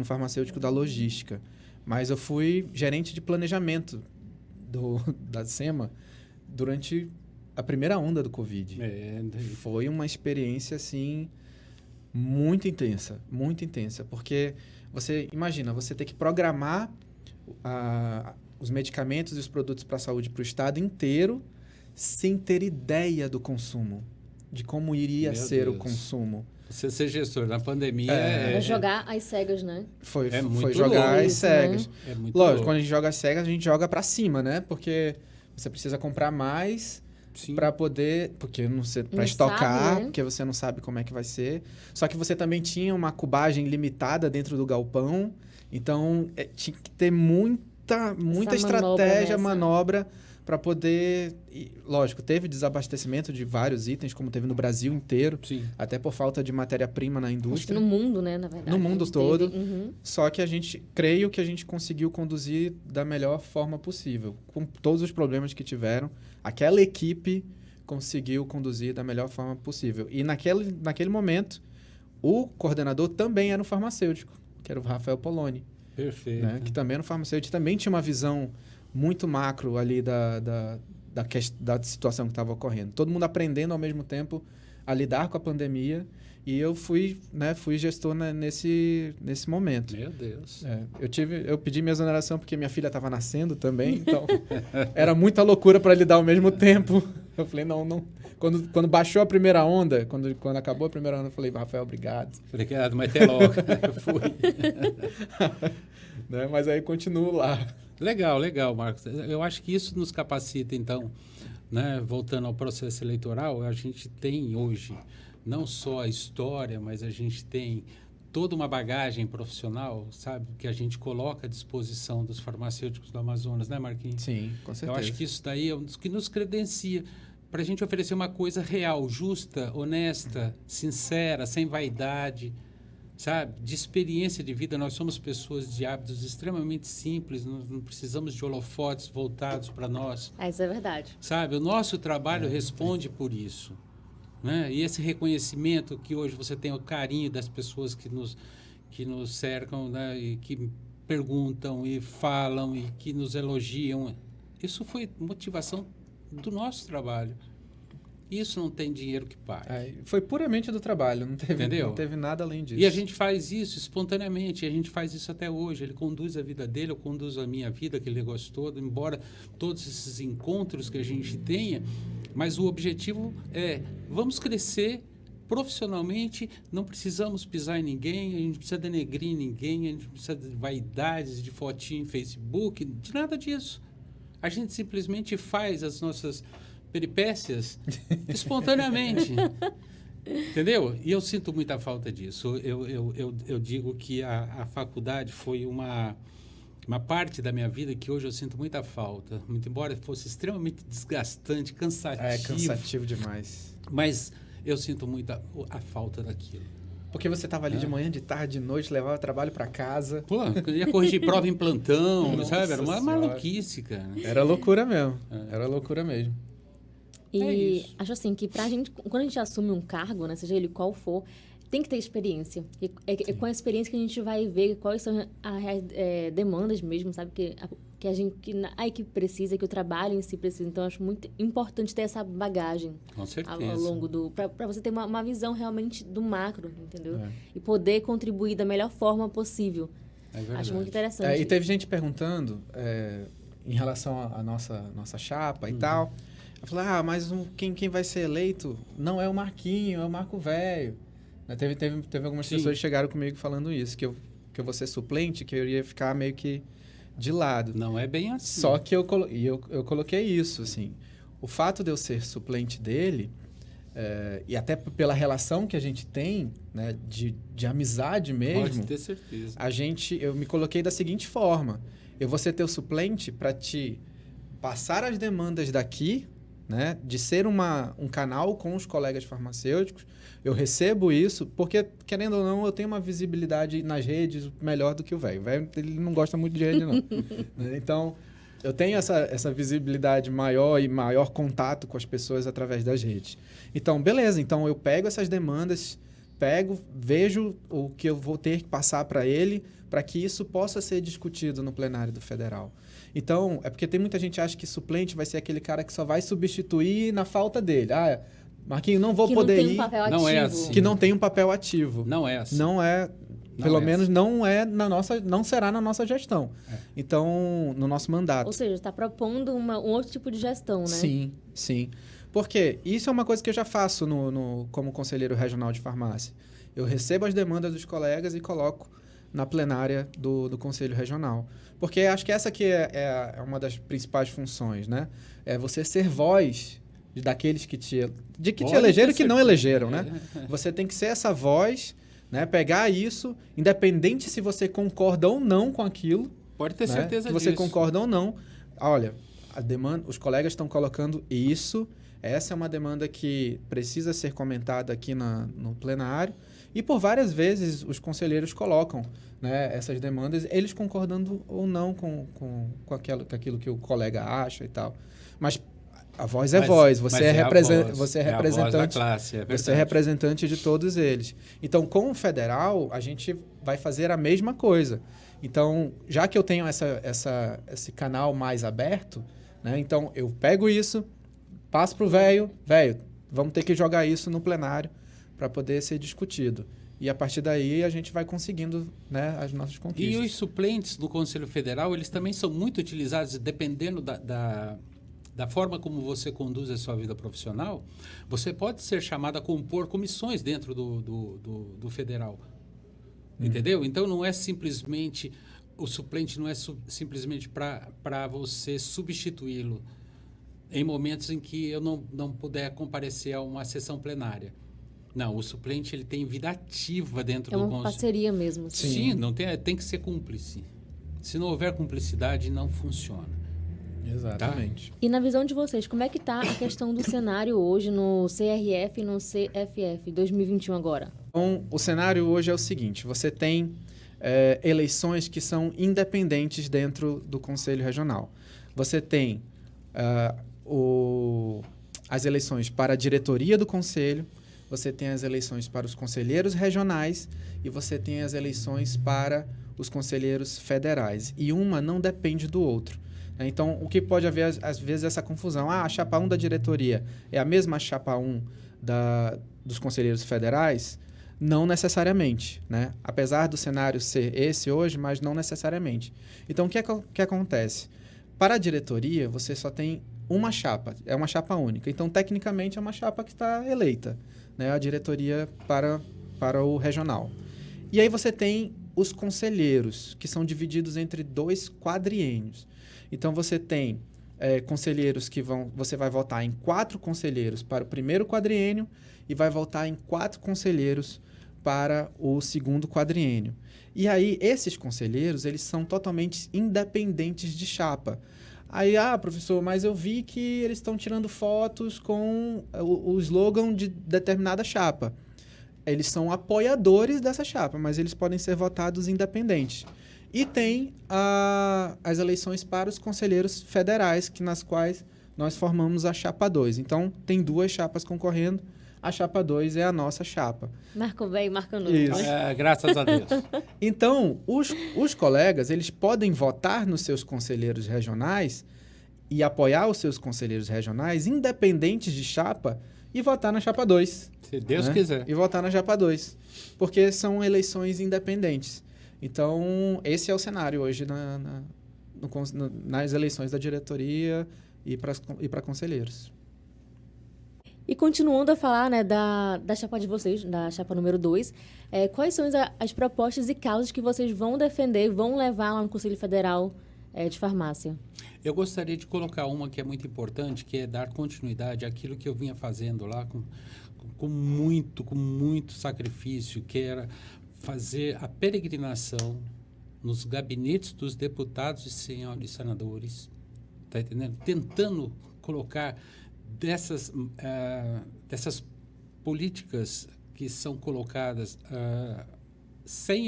farmacêutico da logística. Mas eu fui gerente de planejamento da SEMA durante a primeira onda do Covid. Foi uma experiência, assim, muito intensa, porque você imagina, você ter que programar os medicamentos e os produtos para a saúde para o estado inteiro sem ter ideia do consumo, de como iria ser o consumo. Você ser gestor na pandemia é jogar às cegas, né? Foi jogar às cegas. Né? É muito lógico, quando a gente joga às cegas, a gente joga para cima, né? Porque você precisa comprar mais para poder... Para estocar, sabe, né? porque você não sabe como é que vai ser. Só que você também tinha uma cubagem limitada dentro do galpão. Então, tinha que ter muita estratégia, manobra para poder... Lógico, teve desabastecimento de vários itens, como teve no Brasil inteiro. Sim. Até por falta de matéria-prima na indústria. Acho que no mundo, né, na verdade. No mundo todo. Uhum. Só que creio que a gente conseguiu conduzir da melhor forma possível. Com todos os problemas que tiveram, aquela equipe conseguiu conduzir da melhor forma possível. E naquele momento, o coordenador também era um farmacêutico, que era o Rafael Poloni. Perfeito. Né? Que também era um farmacêutico, também tinha uma visão muito macro ali da situação que estava ocorrendo. Todo mundo aprendendo ao mesmo tempo a lidar com a pandemia, e eu fui gestor nesse momento. Meu Deus. Eu pedi minha exoneração porque minha filha estava nascendo também, então era muita loucura para lidar ao mesmo tempo. Eu falei, não. Quando baixou a primeira onda, quando acabou a primeira onda, eu falei, Rafael, obrigado. Obrigado, mas até logo. Eu fui. Né? Mas aí continuo lá. Legal, Marcos. Eu acho que isso nos capacita, então, né? Voltando ao processo eleitoral, a gente tem hoje não só a história, mas a gente tem toda uma bagagem profissional, sabe, que a gente coloca à disposição dos farmacêuticos do Amazonas, né, Marquinhos? Sim, com certeza. Eu acho que isso daí é um dos que nos credencia para a gente oferecer uma coisa real, justa, honesta, sincera, sem vaidade, sabe? De experiência de vida. Nós somos pessoas de hábitos extremamente simples, não precisamos de holofotes voltados para nós. Isso é verdade. Sabe? O nosso trabalho responde por isso. Né? E esse reconhecimento que hoje você tem o carinho das pessoas que nos cercam, né? E que perguntam e falam e que nos elogiam, isso foi motivação do nosso trabalho. Isso não tem dinheiro que pague. Foi puramente do trabalho, não teve nada além disso. E a gente faz isso espontaneamente, a gente faz isso até hoje. Ele conduz a vida dele, eu conduzo a minha vida, aquele negócio todo, embora todos esses encontros que a gente tenha, mas o objetivo é, vamos crescer profissionalmente, não precisamos pisar em ninguém, a gente não precisa denegrir ninguém, a gente não precisa de vaidades, de fotinho em Facebook, de nada disso. A gente simplesmente faz as nossas peripécias espontaneamente, entendeu? E eu sinto muita falta disso. Eu digo que a faculdade foi uma parte da minha vida que hoje eu sinto muita falta, muito embora fosse extremamente desgastante, cansativo. É cansativo demais. Mas eu sinto muito a falta daquilo. Porque você estava ali de manhã, de tarde, de noite, levava trabalho para casa. Pô, eu ia corrigir prova em plantão, Nossa sabe? Era uma Senhora. maluquice, cara. Era loucura mesmo. Era loucura mesmo. E acho assim que pra gente, quando a gente assume um cargo, né, seja ele qual for, tem que ter experiência. É com a experiência que a gente vai ver quais são as demandas mesmo, sabe? Que a equipe precisa, que o trabalho em si precisa. Então, acho muito importante ter essa bagagem. Com certeza. Ao longo para você ter uma visão realmente do macro, entendeu? E poder contribuir da melhor forma possível. É verdade. Acho muito interessante. E teve gente perguntando em relação à nossa chapa e tal. Eu falei, mas quem vai ser eleito não é o Marquinho, é o Marco Velho. Teve algumas pessoas que chegaram comigo falando isso, que eu vou ser suplente, que eu iria ficar meio que de lado. Não é bem assim. Só que eu coloquei isso, assim. O fato de eu ser suplente dele, e até pela relação que a gente tem, né, de amizade mesmo... Pode ter certeza. Eu me coloquei da seguinte forma. Eu vou ser teu suplente para te passar as demandas daqui, né, de ser um canal com os colegas farmacêuticos. Eu recebo isso, porque, querendo ou não, eu tenho uma visibilidade nas redes melhor do que o velho. O velho, ele não gosta muito de rede, não. Né? Então, eu tenho essa visibilidade maior e maior contato com as pessoas através das redes. Então, beleza. Então, eu pego essas demandas, vejo o que eu vou ter que passar para ele, para que isso possa ser discutido no plenário do Federal. Então, é porque tem muita gente que acha que suplente vai ser aquele cara que só vai substituir na falta dele. Ah, Marquinhos, não vou poder ir. Que não tem um papel ativo. Não é assim. Que não tem um papel ativo. Não é assim. Não é, pelo menos não é não será na nossa gestão. Então, no nosso mandato. Ou seja, está propondo um outro tipo de gestão, né? Sim, sim. Porque isso é uma coisa que eu já faço como conselheiro regional de farmácia. Eu recebo as demandas dos colegas e coloco na plenária do Conselho Regional. Porque acho que essa aqui é uma das principais funções, né? É você ser voz daqueles que te elegeram e que não elegeram, né? Você tem que ser essa voz, né? Pegar isso, independente se você concorda ou não com aquilo. Pode ter né? certeza se você disso. concorda ou não. Olha, a demanda, os colegas estão colocando isso. Essa é uma demanda que precisa ser comentada aqui no plenário. E por várias vezes os conselheiros colocam, né, essas demandas, eles concordando ou não com aquilo que o colega acha e tal. Mas a voz é voz, você é representante, você é representante de todos eles. Então, com o federal, a gente vai fazer a mesma coisa. Então, já que eu tenho esse canal mais aberto, né, então eu pego isso, passo para o velho, vamos ter que jogar isso no plenário para poder ser discutido. E a partir daí a gente vai conseguindo, né, as nossas conquistas. E os suplentes do Conselho Federal, eles também são muito utilizados, dependendo da forma como você conduz a sua vida profissional. Você pode ser chamado a compor comissões dentro do Federal. Entendeu? Então não é simplesmente, o suplente não é simplesmente para você substituí-lo em momentos em que eu não puder comparecer a uma sessão plenária. Não, o suplente ele tem vida ativa dentro do Conselho. É uma parceria mesmo. Sim, não tem que ser cúmplice. Se não houver cumplicidade, não funciona. Exatamente. Tá? E na visão de vocês, como é que está a questão do cenário hoje no CRF e no CFF 2021 agora? Então, o cenário hoje é o seguinte, você tem eleições que são independentes dentro do Conselho Regional. Você tem as eleições para a diretoria do Conselho, você tem as eleições para os conselheiros regionais e você tem as eleições para os conselheiros federais. E uma não depende do outro. Então, o que pode haver, às vezes, essa confusão. A chapa 1 da diretoria é a mesma chapa 1 dos conselheiros federais? Não necessariamente, né? Apesar do cenário ser esse hoje, mas não necessariamente. Então, o que acontece? Para a diretoria, você só tem uma chapa, é uma chapa única. Então, tecnicamente, é uma chapa que está eleita, né? A diretoria para o regional. E aí você tem os conselheiros, que são divididos entre 2 quadriênios. Então, você tem conselheiros você vai votar em 4 conselheiros para o primeiro quadriênio e vai votar em 4 conselheiros para o segundo quadriênio. E aí, esses conselheiros, eles são totalmente independentes de chapa. Aí, professor, mas eu vi que eles estão tirando fotos com o slogan de determinada chapa. Eles são apoiadores dessa chapa, mas eles podem ser votados independentes. E tem as eleições para os conselheiros federais, nas quais nós formamos a chapa 2. Então, tem 2 chapas concorrendo. A chapa 2 é a nossa chapa. Marco bem, marca novo. Isso. Graças a Deus. Então, os colegas, eles podem votar nos seus conselheiros regionais e apoiar os seus conselheiros regionais, independentes de chapa, e votar na chapa 2. Se Deus quiser. E votar na chapa 2. Porque são eleições independentes. Então, esse é o cenário hoje nas eleições da diretoria e para conselheiros. E continuando a falar, né, da chapa de vocês, da chapa número 2, quais são as propostas e causas que vocês vão defender, vão levar lá no Conselho Federal de Farmácia? Eu gostaria de colocar uma que é muito importante, que é dar continuidade àquilo que eu vinha fazendo lá com muito sacrifício, que era fazer a peregrinação nos gabinetes dos deputados e senhores senadores, tá entendendo? Tentando colocar dessas políticas que são colocadas sem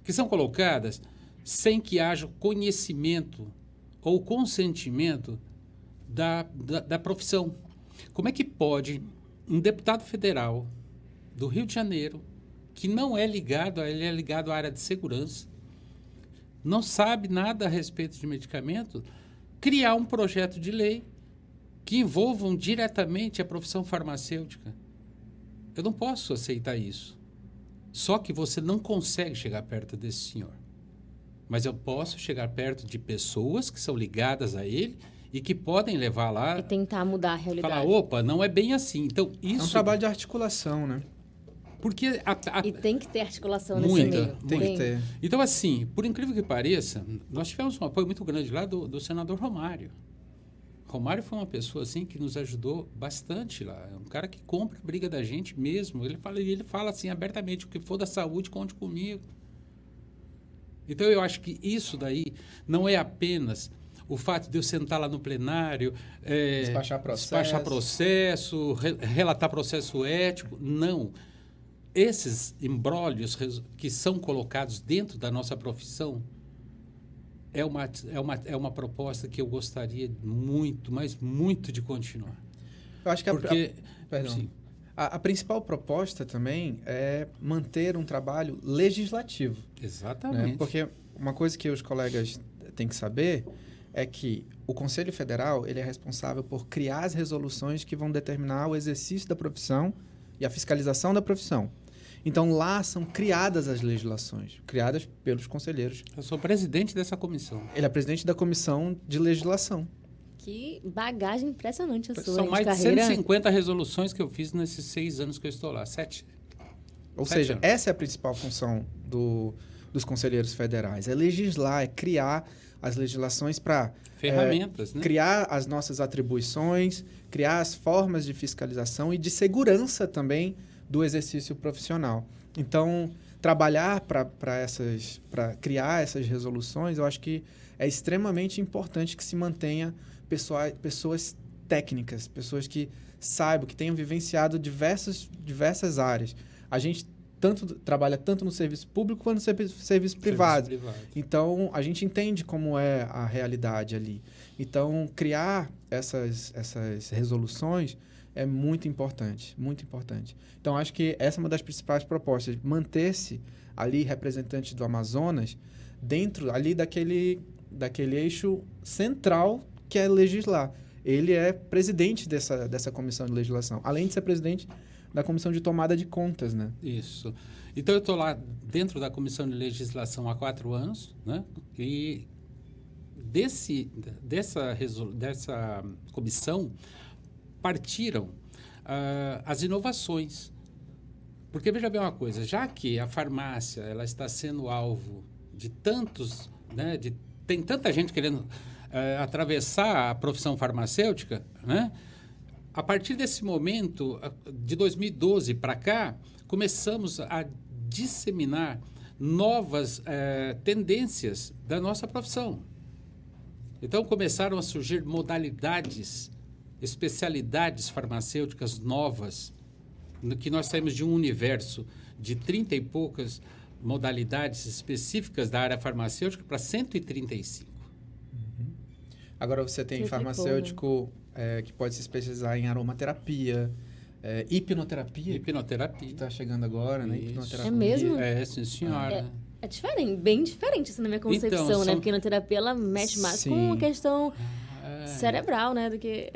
que são colocadas sem que haja conhecimento ou consentimento da profissão. Como é que pode um deputado federal do Rio de Janeiro, que não é ligado, ele é ligado à área de segurança, não sabe nada a respeito de medicamento, criar um projeto de lei que envolvam diretamente a profissão farmacêutica? Eu não posso aceitar isso. Só que você não consegue chegar perto desse senhor. Mas eu posso chegar perto de pessoas que são ligadas a ele e que podem levar lá... E tentar mudar a realidade. Falar, opa, não é bem assim. Então, isso... É um trabalho de articulação, né? Porque E tem que ter articulação muita, nesse meio. Tem que ter. Então, assim, por incrível que pareça, nós tivemos um apoio muito grande lá do senador Romário. Romário foi uma pessoa assim que nos ajudou bastante lá. É um cara que compra a briga da gente mesmo. Ele fala assim abertamente, o que for da saúde, conte comigo. Então, eu acho que isso daí não é apenas o fato de eu sentar lá no plenário, Despachar processo, relatar processo ético. Não. Esses imbróglios que são colocados dentro da nossa profissão é uma proposta que eu gostaria muito, mas muito de continuar. Eu acho que perdão. Sim. A principal proposta também é manter um trabalho legislativo. Exatamente. Né? Porque uma coisa que os colegas têm que saber é que o Conselho Federal ele é responsável por criar as resoluções que vão determinar o exercício da profissão e a fiscalização da profissão. Então, lá são criadas as legislações, criadas pelos conselheiros. Eu sou presidente dessa comissão. Ele é presidente da Comissão de Legislação. Que bagagem impressionante a sua. São mais de carreira. 150 resoluções que eu fiz nesses 6 anos que eu estou lá. 7. Ou seja, essa é a principal função dos conselheiros federais. É legislar, é criar as legislações para... Ferramentas, né? Criar as nossas atribuições, criar as formas de fiscalização e de segurança também do exercício profissional. Então, trabalhar para criar essas resoluções, eu acho que é extremamente importante que se mantenha pessoas técnicas, pessoas que saibam, que tenham vivenciado diversas áreas. A gente trabalha tanto no serviço público quanto no serviço privado. Então, a gente entende como é a realidade ali. Então, criar essas resoluções é muito importante, muito importante. Então, acho que essa é uma das principais propostas, manter-se ali representante do Amazonas dentro ali daquele eixo central que é legislar. Ele é presidente dessa comissão de legislação, além de ser presidente da comissão de tomada de contas, né? Isso. Então, eu estou lá dentro da comissão de legislação há 4 anos, né? E dessa comissão partiram as inovações. Porque, veja bem uma coisa, já que a farmácia ela está sendo alvo de tantos, né, tem tanta gente querendo atravessar a profissão farmacêutica, né? A partir desse momento, de 2012 para cá, começamos a disseminar novas tendências da nossa profissão. Então, começaram a surgir modalidades, especialidades farmacêuticas novas, no que nós temos de um universo de 30 e poucas modalidades específicas da área farmacêutica para 135. Uhum. Agora você tem farmacêutico que pode se especializar em aromaterapia, hipnoterapia. Hipnoterapia. Que está chegando agora, né? Hipnoterapia. É mesmo? Sim, senhora. É diferente, bem diferente isso na minha concepção, então, né? Porque a hipnoterapia, ela mexe mais com a questão cerebral, né? Do que...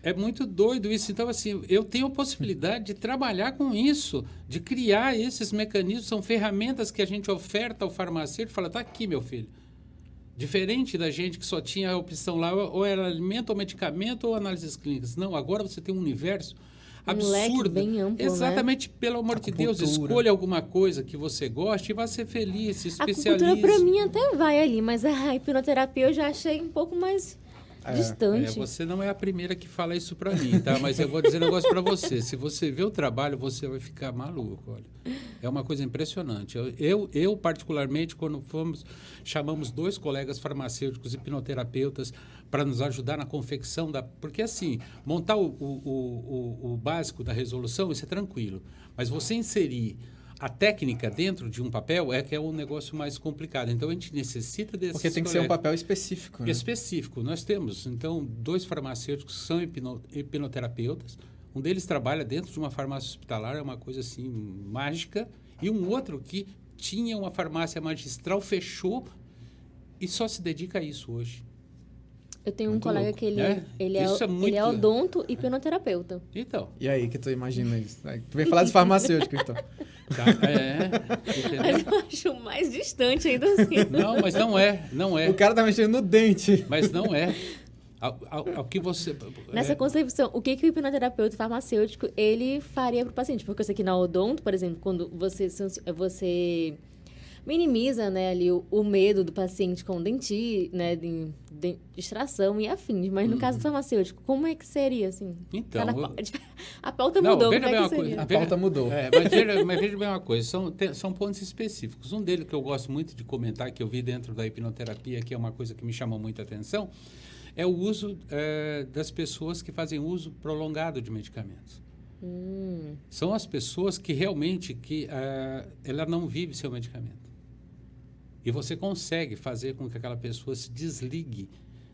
É muito doido isso. Então, assim, eu tenho a possibilidade de trabalhar com isso, de criar esses mecanismos. São ferramentas que a gente oferta ao farmacêutico e fala, tá aqui, meu filho. Diferente da gente que só tinha a opção lá, ou era alimento, ou medicamento, ou análises clínicas. Não, agora você tem um universo absurdo. Leque bem amplo, exatamente, né? Pelo amor de Deus, escolha alguma coisa que você goste e vá ser feliz, se especialize. A acupuntura, pra mim, até vai ali, mas a hipnoterapia eu já achei um pouco mais distante. Você não é a primeira que fala isso para mim, tá? Mas eu vou dizer um negócio para você. Se você vê o trabalho, você vai ficar maluco, olha. É uma coisa impressionante. Eu particularmente, quando chamamos 2 colegas farmacêuticos hipnoterapeutas para nos ajudar na confecção da... Porque, assim, montar o básico da resolução, isso é tranquilo. Mas você inserir a técnica dentro de um papel que é um negócio mais complicado. Então, a gente necessita desses Porque tem que ser um papel específico, né? Específico. Nós temos, então, 2 farmacêuticos que são hipnoterapeutas. Um deles trabalha dentro de uma farmácia hospitalar, é uma coisa, assim, mágica. E um outro que tinha uma farmácia magistral, fechou e só se dedica a isso hoje. Eu tenho Muito um colega louco, que né? ele é odonto e hipnoterapeuta. Então. E aí, que tu imagina isso? Tu vem falar de farmacêutico, então. Tá, entendeu? Mas eu acho mais distante ainda assim. Não, mas não é. O cara tá mexendo no dente. Mas não é. Ao que você... Nessa concepção, o que o hipnoterapeuta farmacêutico ele faria para o paciente? Porque eu sei que na odonto, por exemplo, quando você minimiza, né, ali o medo do paciente com dentista, né, de extração e afins. Mas no caso do farmacêutico, como é que seria, assim? Então... A pauta mudou, veja como bem é que seria? A pauta mudou. Mas veja bem uma coisa, são pontos específicos. Um deles que eu gosto muito de comentar, que eu vi dentro da hipnoterapia, que é uma coisa que me chamou muita atenção, é o uso das pessoas que fazem uso prolongado de medicamentos. São as pessoas que realmente ela não vive seu medicamento. E você consegue fazer com que aquela pessoa se desligue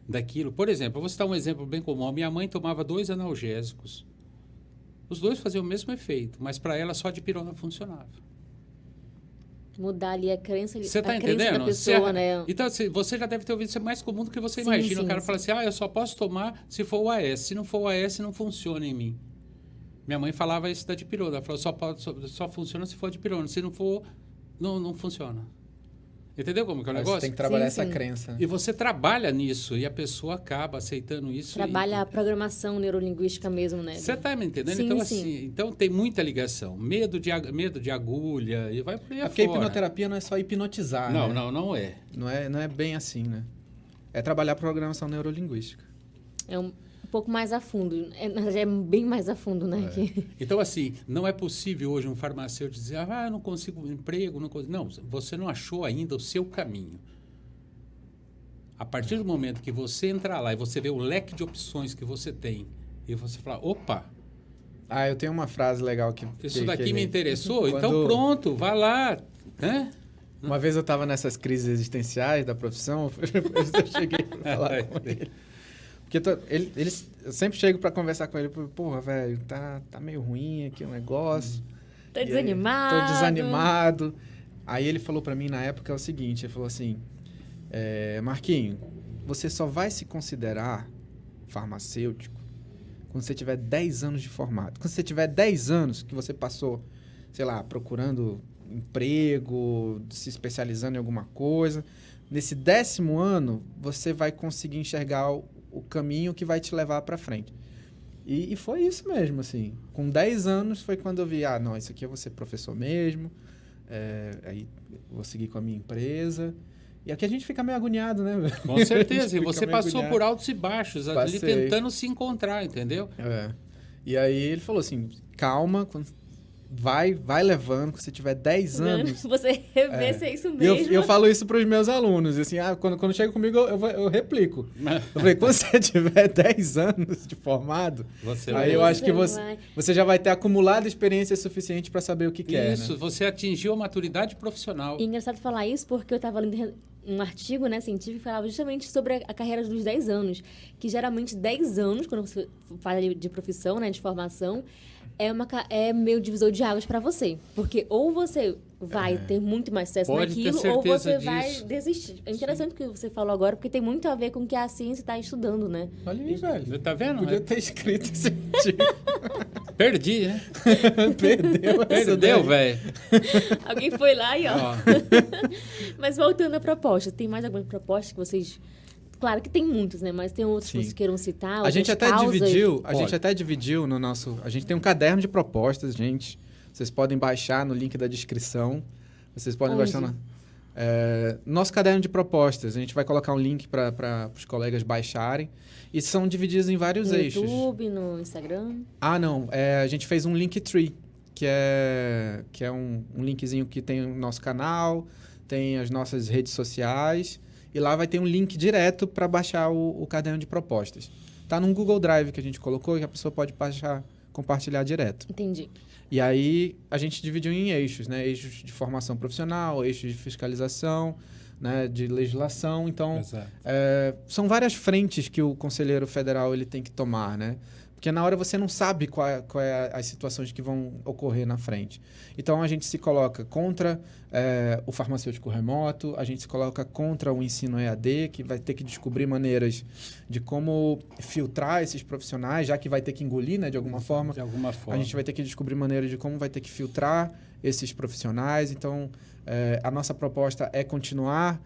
daquilo. Por exemplo, eu vou citar um exemplo bem comum. A minha mãe tomava 2 analgésicos. Os 2 faziam o mesmo efeito, mas para ela só dipirona funcionava. Mudar ali a crença, você tá a crença entendendo? da pessoa, né? Então, assim, você já deve ter ouvido isso, é mais comum do que você Sim, imagina. sim, O cara sim. fala assim, eu só posso tomar se for o AS. Se não for o AS, não funciona em mim. Minha mãe falava isso da dipirona. Ela falou, só funciona se for dipirona. Se não for, não funciona. Entendeu como que é o Mas negócio? você tem que trabalhar Sim, essa sim. crença. E você trabalha nisso e a pessoa acaba aceitando isso. Trabalha a programação neurolinguística mesmo, né? Você está me entendendo? Sim, Então, sim. assim, então tem muita ligação. Medo de agulha e vai por aí Porque a afora. hipnoterapia não é só hipnotizar, né? Não é. Não é bem assim, né? É trabalhar programação neurolinguística. É um pouco mais a fundo. Na verdade, é bem mais a fundo, né? Então, assim, não é possível hoje um farmacêutico dizer eu não consigo um emprego, Não, você não achou ainda o seu caminho. A partir do momento que você entrar lá e você vê o leque de opções que você tem e você falar, opa, eu tenho uma frase legal que... isso daqui me interessou, Quando- então pronto, vá lá, né? Uma vez eu estava nessas crises existenciais da profissão, eu cheguei para falar com ele. Porque eu sempre chego para conversar com ele, porra, velho, tá meio ruim aqui o negócio. Tô E aí, desanimado. Tô desanimado. Aí ele falou para mim na época o seguinte, ele falou assim, Marquinho, você só vai se considerar farmacêutico quando você tiver 10 anos de formado. Quando você tiver 10 anos que você passou, sei lá, procurando emprego, se especializando em alguma coisa, nesse 10º ano, você vai conseguir enxergar o caminho que vai te levar para frente. E foi isso mesmo, assim. Com 10 anos foi quando eu vi, não, isso aqui eu vou ser professor mesmo, aí vou seguir com a minha empresa. E aqui a gente fica meio agoniado, né? Com certeza, e A gente você fica meio passou agoniado. por altos e baixos, ali Passei. tentando se encontrar, entendeu? E aí ele falou assim, calma, vai levando, quando você tiver 10 anos... Você revê se é isso E mesmo. eu falo isso para os meus alunos, assim, quando chega comigo eu replico. Eu falei, quando você tiver 10 anos de formado, Você aí eu acho que você já vai ter acumulado experiência suficiente para saber o que quer, Isso, né? você atingiu a maturidade profissional. E é engraçado falar isso porque eu estava lendo um artigo, né, científico que falava justamente sobre a carreira dos 10 anos. Que geralmente 10 anos, quando você fala de profissão, né, de formação, é meio divisor de águas para você. Porque ou você vai ter muito mais sucesso Pode ter naquilo, ou certeza você vai disso. desistir. É interessante o que você falou agora, porque tem muito a ver com o que a ciência está estudando, né? Olha aí, velho. Tá vendo? Podia ter escrito esse artigo. Perdi, né? Perdeu, velho. Alguém foi lá e ó. Ó, Mas voltando à proposta, tem mais alguma proposta que vocês... Claro que tem muitas, né? Mas tem outras que Sim. vocês queiram citar? A gente outras causas? até dividiu no nosso... A gente tem um caderno de propostas, gente. Vocês podem baixar no link da descrição. Vocês podem Onde? baixar Nosso caderno de propostas, a gente vai colocar um link para os colegas baixarem. E são divididos em vários eixos. No YouTube, no Instagram? Não. A gente fez um Linktree, que é um linkzinho que tem o nosso canal, tem as nossas redes sociais. E lá vai ter um link direto para baixar o caderno de propostas. Tá num Google Drive que a gente colocou e a pessoa pode baixar, compartilhar direto. Entendi. E aí a gente dividiu em eixos, né? Eixos de formação profissional, eixos de fiscalização, né? De legislação. Então, são várias frentes que o conselheiro federal ele tem que tomar, né? Porque na hora você não sabe qual é as situações que vão ocorrer na frente. Então, a gente se coloca contra o farmacêutico remoto, a gente se coloca contra o ensino EAD, que vai ter que descobrir maneiras de como filtrar esses profissionais, já que vai ter que engolir, né, de alguma forma. De alguma forma. A gente vai ter que descobrir maneiras de como vai ter que filtrar esses profissionais. Então, a nossa proposta é continuar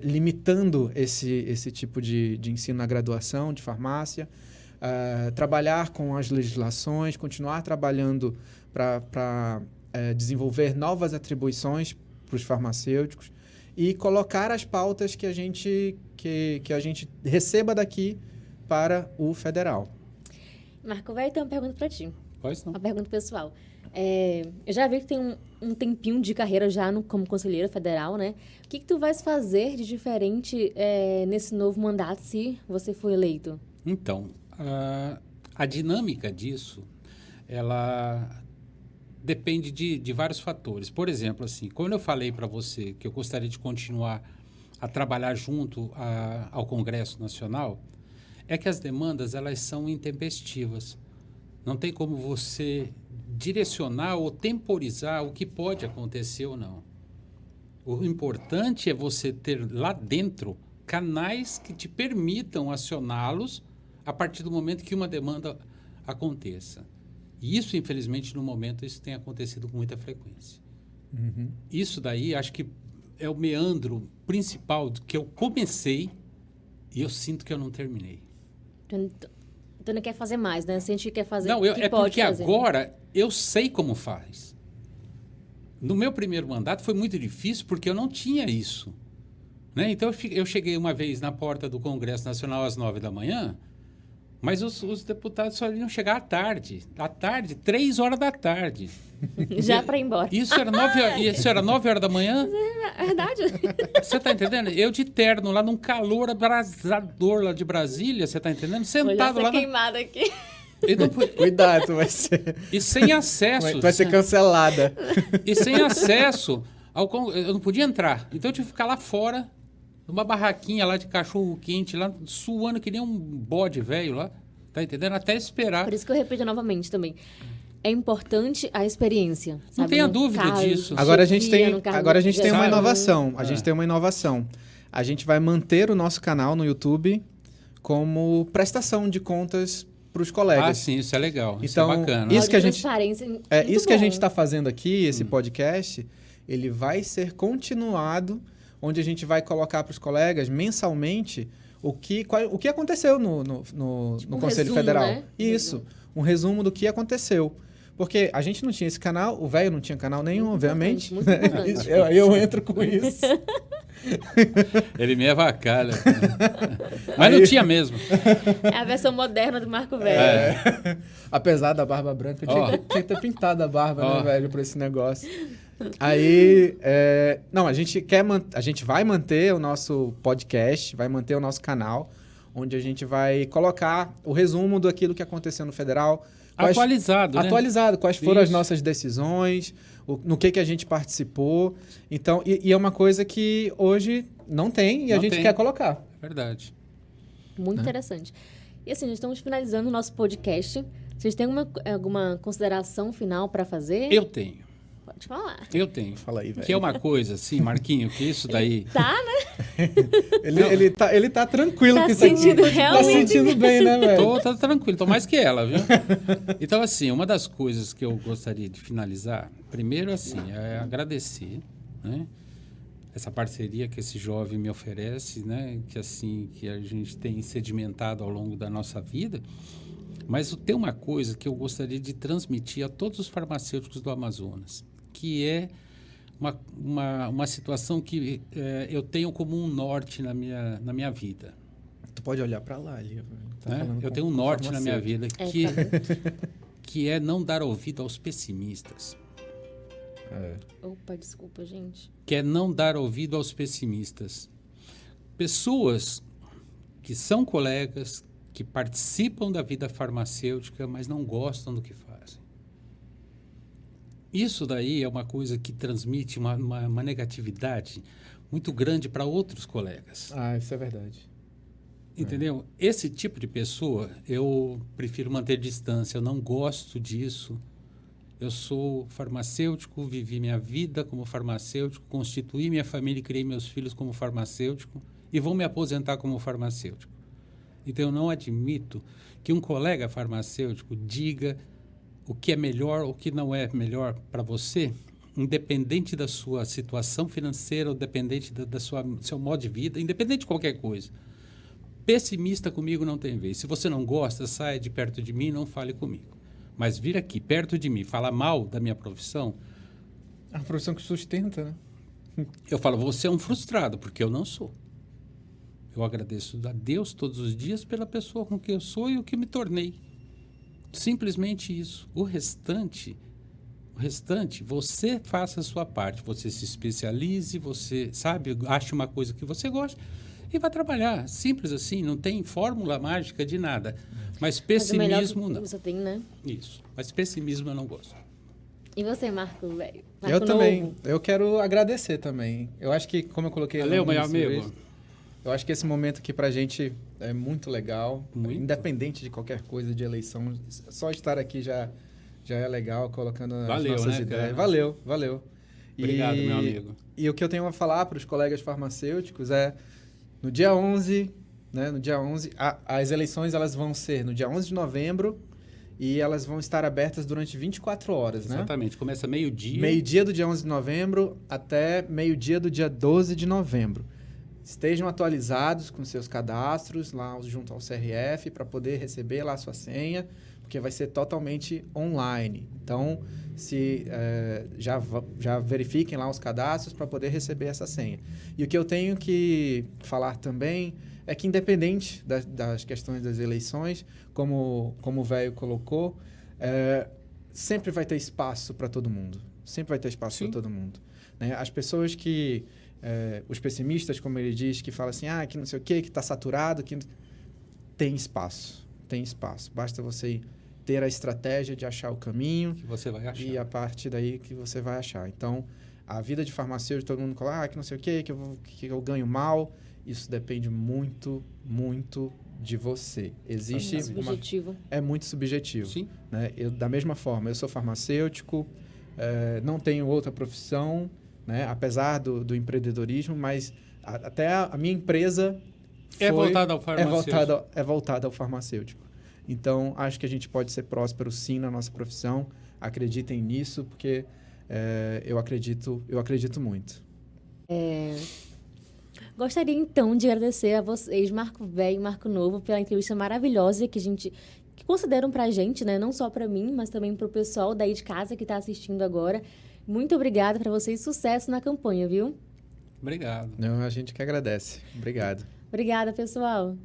limitando esse tipo de ensino na graduação de farmácia, trabalhar com as legislações, continuar trabalhando para desenvolver novas atribuições para os farmacêuticos e colocar as pautas que a gente receba daqui para o federal. Marco, vai ter uma pergunta para ti. Pois não. Uma pergunta pessoal. Eu já vi que tem um tempinho de carreira já como conselheiro federal, né? O que tu vais fazer de diferente nesse novo mandato se você for eleito? Então, a dinâmica disso, ela depende de vários fatores. Por exemplo, assim, quando eu falei para você que eu gostaria de continuar a trabalhar junto ao Congresso Nacional, é que as demandas elas são intempestivas. Não tem como você direcionar ou temporizar o que pode acontecer ou não. O importante é você ter lá dentro canais que te permitam acioná-los a partir do momento que uma demanda aconteça. E isso, infelizmente, no momento, isso tem acontecido com muita frequência. Uhum. Isso daí, acho que é o meandro principal que eu comecei e eu sinto que eu não terminei. Tu não quer fazer mais, né? Sente que quer fazer Não, que pode porque fazer. agora eu sei como faz. No meu primeiro mandato foi muito difícil porque eu não tinha isso. Né? Então, eu cheguei uma vez na porta do Congresso Nacional às 9h, mas os deputados só iam chegar à tarde. À tarde, 3h. Já para ir embora. Isso era 9h. É verdade. Você está entendendo? Eu de terno lá num calor abrasador lá de Brasília, você está entendendo? Sentado lá. Queimada aqui. Cuidado, vai ser... E sem acesso. Vai ser cancelada. E sem acesso, eu não podia entrar. Então eu tive que ficar lá fora, numa barraquinha lá de cachorro quente, lá suando que nem um bode velho lá. Tá entendendo? Até esperar. Por isso que eu repito novamente também. É importante a experiência. Sabe? Não tenha dúvida disso. Agora a gente tem uma inovação. A gente tem uma inovação. A gente vai manter o nosso canal no YouTube como prestação de contas para os colegas. Ah, sim, isso é legal. Então, isso é bacana. Isso que a gente que a gente está fazendo aqui, esse podcast, ele vai ser continuado, onde a gente vai colocar para os colegas mensalmente o que aconteceu no Conselho Federal. Né? Isso, um resumo do que aconteceu. Porque a gente não tinha esse canal, o velho não tinha canal nenhum, muito obviamente. Muito importante. Eu entro com isso. Ele me avacalha. Mas não tinha mesmo. É a versão moderna do Marco Velho. Apesar da barba branca, eu tinha que ter pintado a barba, né, velho, para esse negócio. Aí, a gente vai manter o nosso podcast, vai manter o nosso canal, onde a gente vai colocar o resumo daquilo que aconteceu no Federal. Atualizado, quais foram as nossas decisões, no que a gente participou. Então, e é uma coisa que hoje não tem e a gente quer colocar. Verdade. Muito interessante. E assim, nós estamos finalizando o nosso podcast. Vocês têm alguma consideração final para fazer? Eu tenho. Pode falar. Eu tenho. Fala aí, velho. Que é uma coisa, assim, Marquinho, que isso daí... Tá, né? ele tá tranquilo com isso aqui. Realmente. Tá sentindo bem, né, velho? Tô tranquilo, tô mais que ela, viu? Então, assim, uma das coisas que eu gostaria de finalizar, primeiro, assim, é agradecer, né? Essa parceria que esse jovem me oferece, né? Que, assim, que a gente tem sedimentado ao longo da nossa vida. Mas tem uma coisa que eu gostaria de transmitir a todos os farmacêuticos do Amazonas, que é uma situação que eu tenho como um norte na minha vida. Tu pode olhar para lá ali. Tá Né? Eu tenho um norte na minha vida que é não dar ouvido aos pessimistas. Opa, desculpa, gente. Que é não dar ouvido aos pessimistas. Pessoas que são colegas, que participam da vida farmacêutica, mas não gostam do que fazem. Isso daí é uma coisa que transmite uma negatividade muito grande para outros colegas. Isso é verdade. Entendeu? Esse tipo de pessoa, eu prefiro manter distância. Eu não gosto disso. Eu sou farmacêutico, vivi minha vida como farmacêutico, constituí minha família e criei meus filhos como farmacêutico e vou me aposentar como farmacêutico. Então, eu não admito que um colega farmacêutico diga o que é melhor ou o que não é melhor para você, independente da sua situação financeira, ou independente do seu modo de vida, independente de qualquer coisa. Pessimista comigo não tem vez. Se você não gosta, saia de perto de mim, não fale comigo. Mas vir aqui, perto de mim, falar mal da minha profissão... A profissão que sustenta, né? Eu falo, você é um frustrado, porque eu não sou. Eu agradeço a Deus todos os dias pela pessoa com quem eu sou e o que me tornei. Simplesmente isso. O restante, você faça a sua parte. Você se especialize, você, sabe, ache uma coisa que você gosta e vá trabalhar. Simples assim, não tem fórmula mágica de nada. Mas pessimismo, não. Você tem, né? Isso. Mas pessimismo eu não gosto. E você, Marco, velho? Eu também. Eu quero agradecer também. Eu acho que, como eu coloquei... Valeu, meu amigo. Eu acho que esse momento aqui pra gente é muito legal. Muito. Independente de qualquer coisa de eleição. Só estar aqui já é legal, colocando as nossas ideias. Cara? Valeu. Obrigado, meu amigo. E o que eu tenho a falar para os colegas farmacêuticos é... No dia 11, né? No dia 11, as eleições elas vão ser no dia 11 de novembro e elas vão estar abertas durante 24 horas, né? Exatamente. Começa meio-dia. Meio-dia do dia 11 de novembro até meio-dia do dia 12 de novembro. Estejam atualizados com seus cadastros lá junto ao CRF para poder receber lá a sua senha, porque vai ser totalmente online. Então, já verifiquem lá os cadastros para poder receber essa senha. E o que eu tenho que falar também é que, independente das questões das eleições, como o velho colocou, sempre vai ter espaço para todo mundo. Sempre vai ter espaço para todo mundo. Né? As pessoas que... os pessimistas, como ele diz, que falam assim, que não sei o quê, que está saturado, que... Tem espaço. Basta você ter a estratégia de achar o caminho. Que você vai achar. E a partir daí que você vai achar. Então, a vida de farmacêutico, todo mundo fala, que não sei o quê, que eu ganho mal. Isso depende muito, muito de você. Existe É subjetivo. É muito subjetivo. Sim. Né? Da mesma forma, eu sou farmacêutico, não tenho outra profissão, né? Apesar do empreendedorismo, mas até a minha empresa é voltada ao farmacêutico. É voltada ao farmacêutico. Então, acho que a gente pode ser próspero sim na nossa profissão. Acreditem nisso, porque eu acredito muito. Gostaria, então, de agradecer a vocês, Marco Velho e Marco Novo, pela entrevista maravilhosa que consideram pra gente, né? Não só pra mim, mas também pro pessoal daí de casa que tá assistindo agora. Muito obrigada para vocês. Sucesso na campanha, viu? Obrigado. Não, a gente que agradece. Obrigado. Obrigada, pessoal.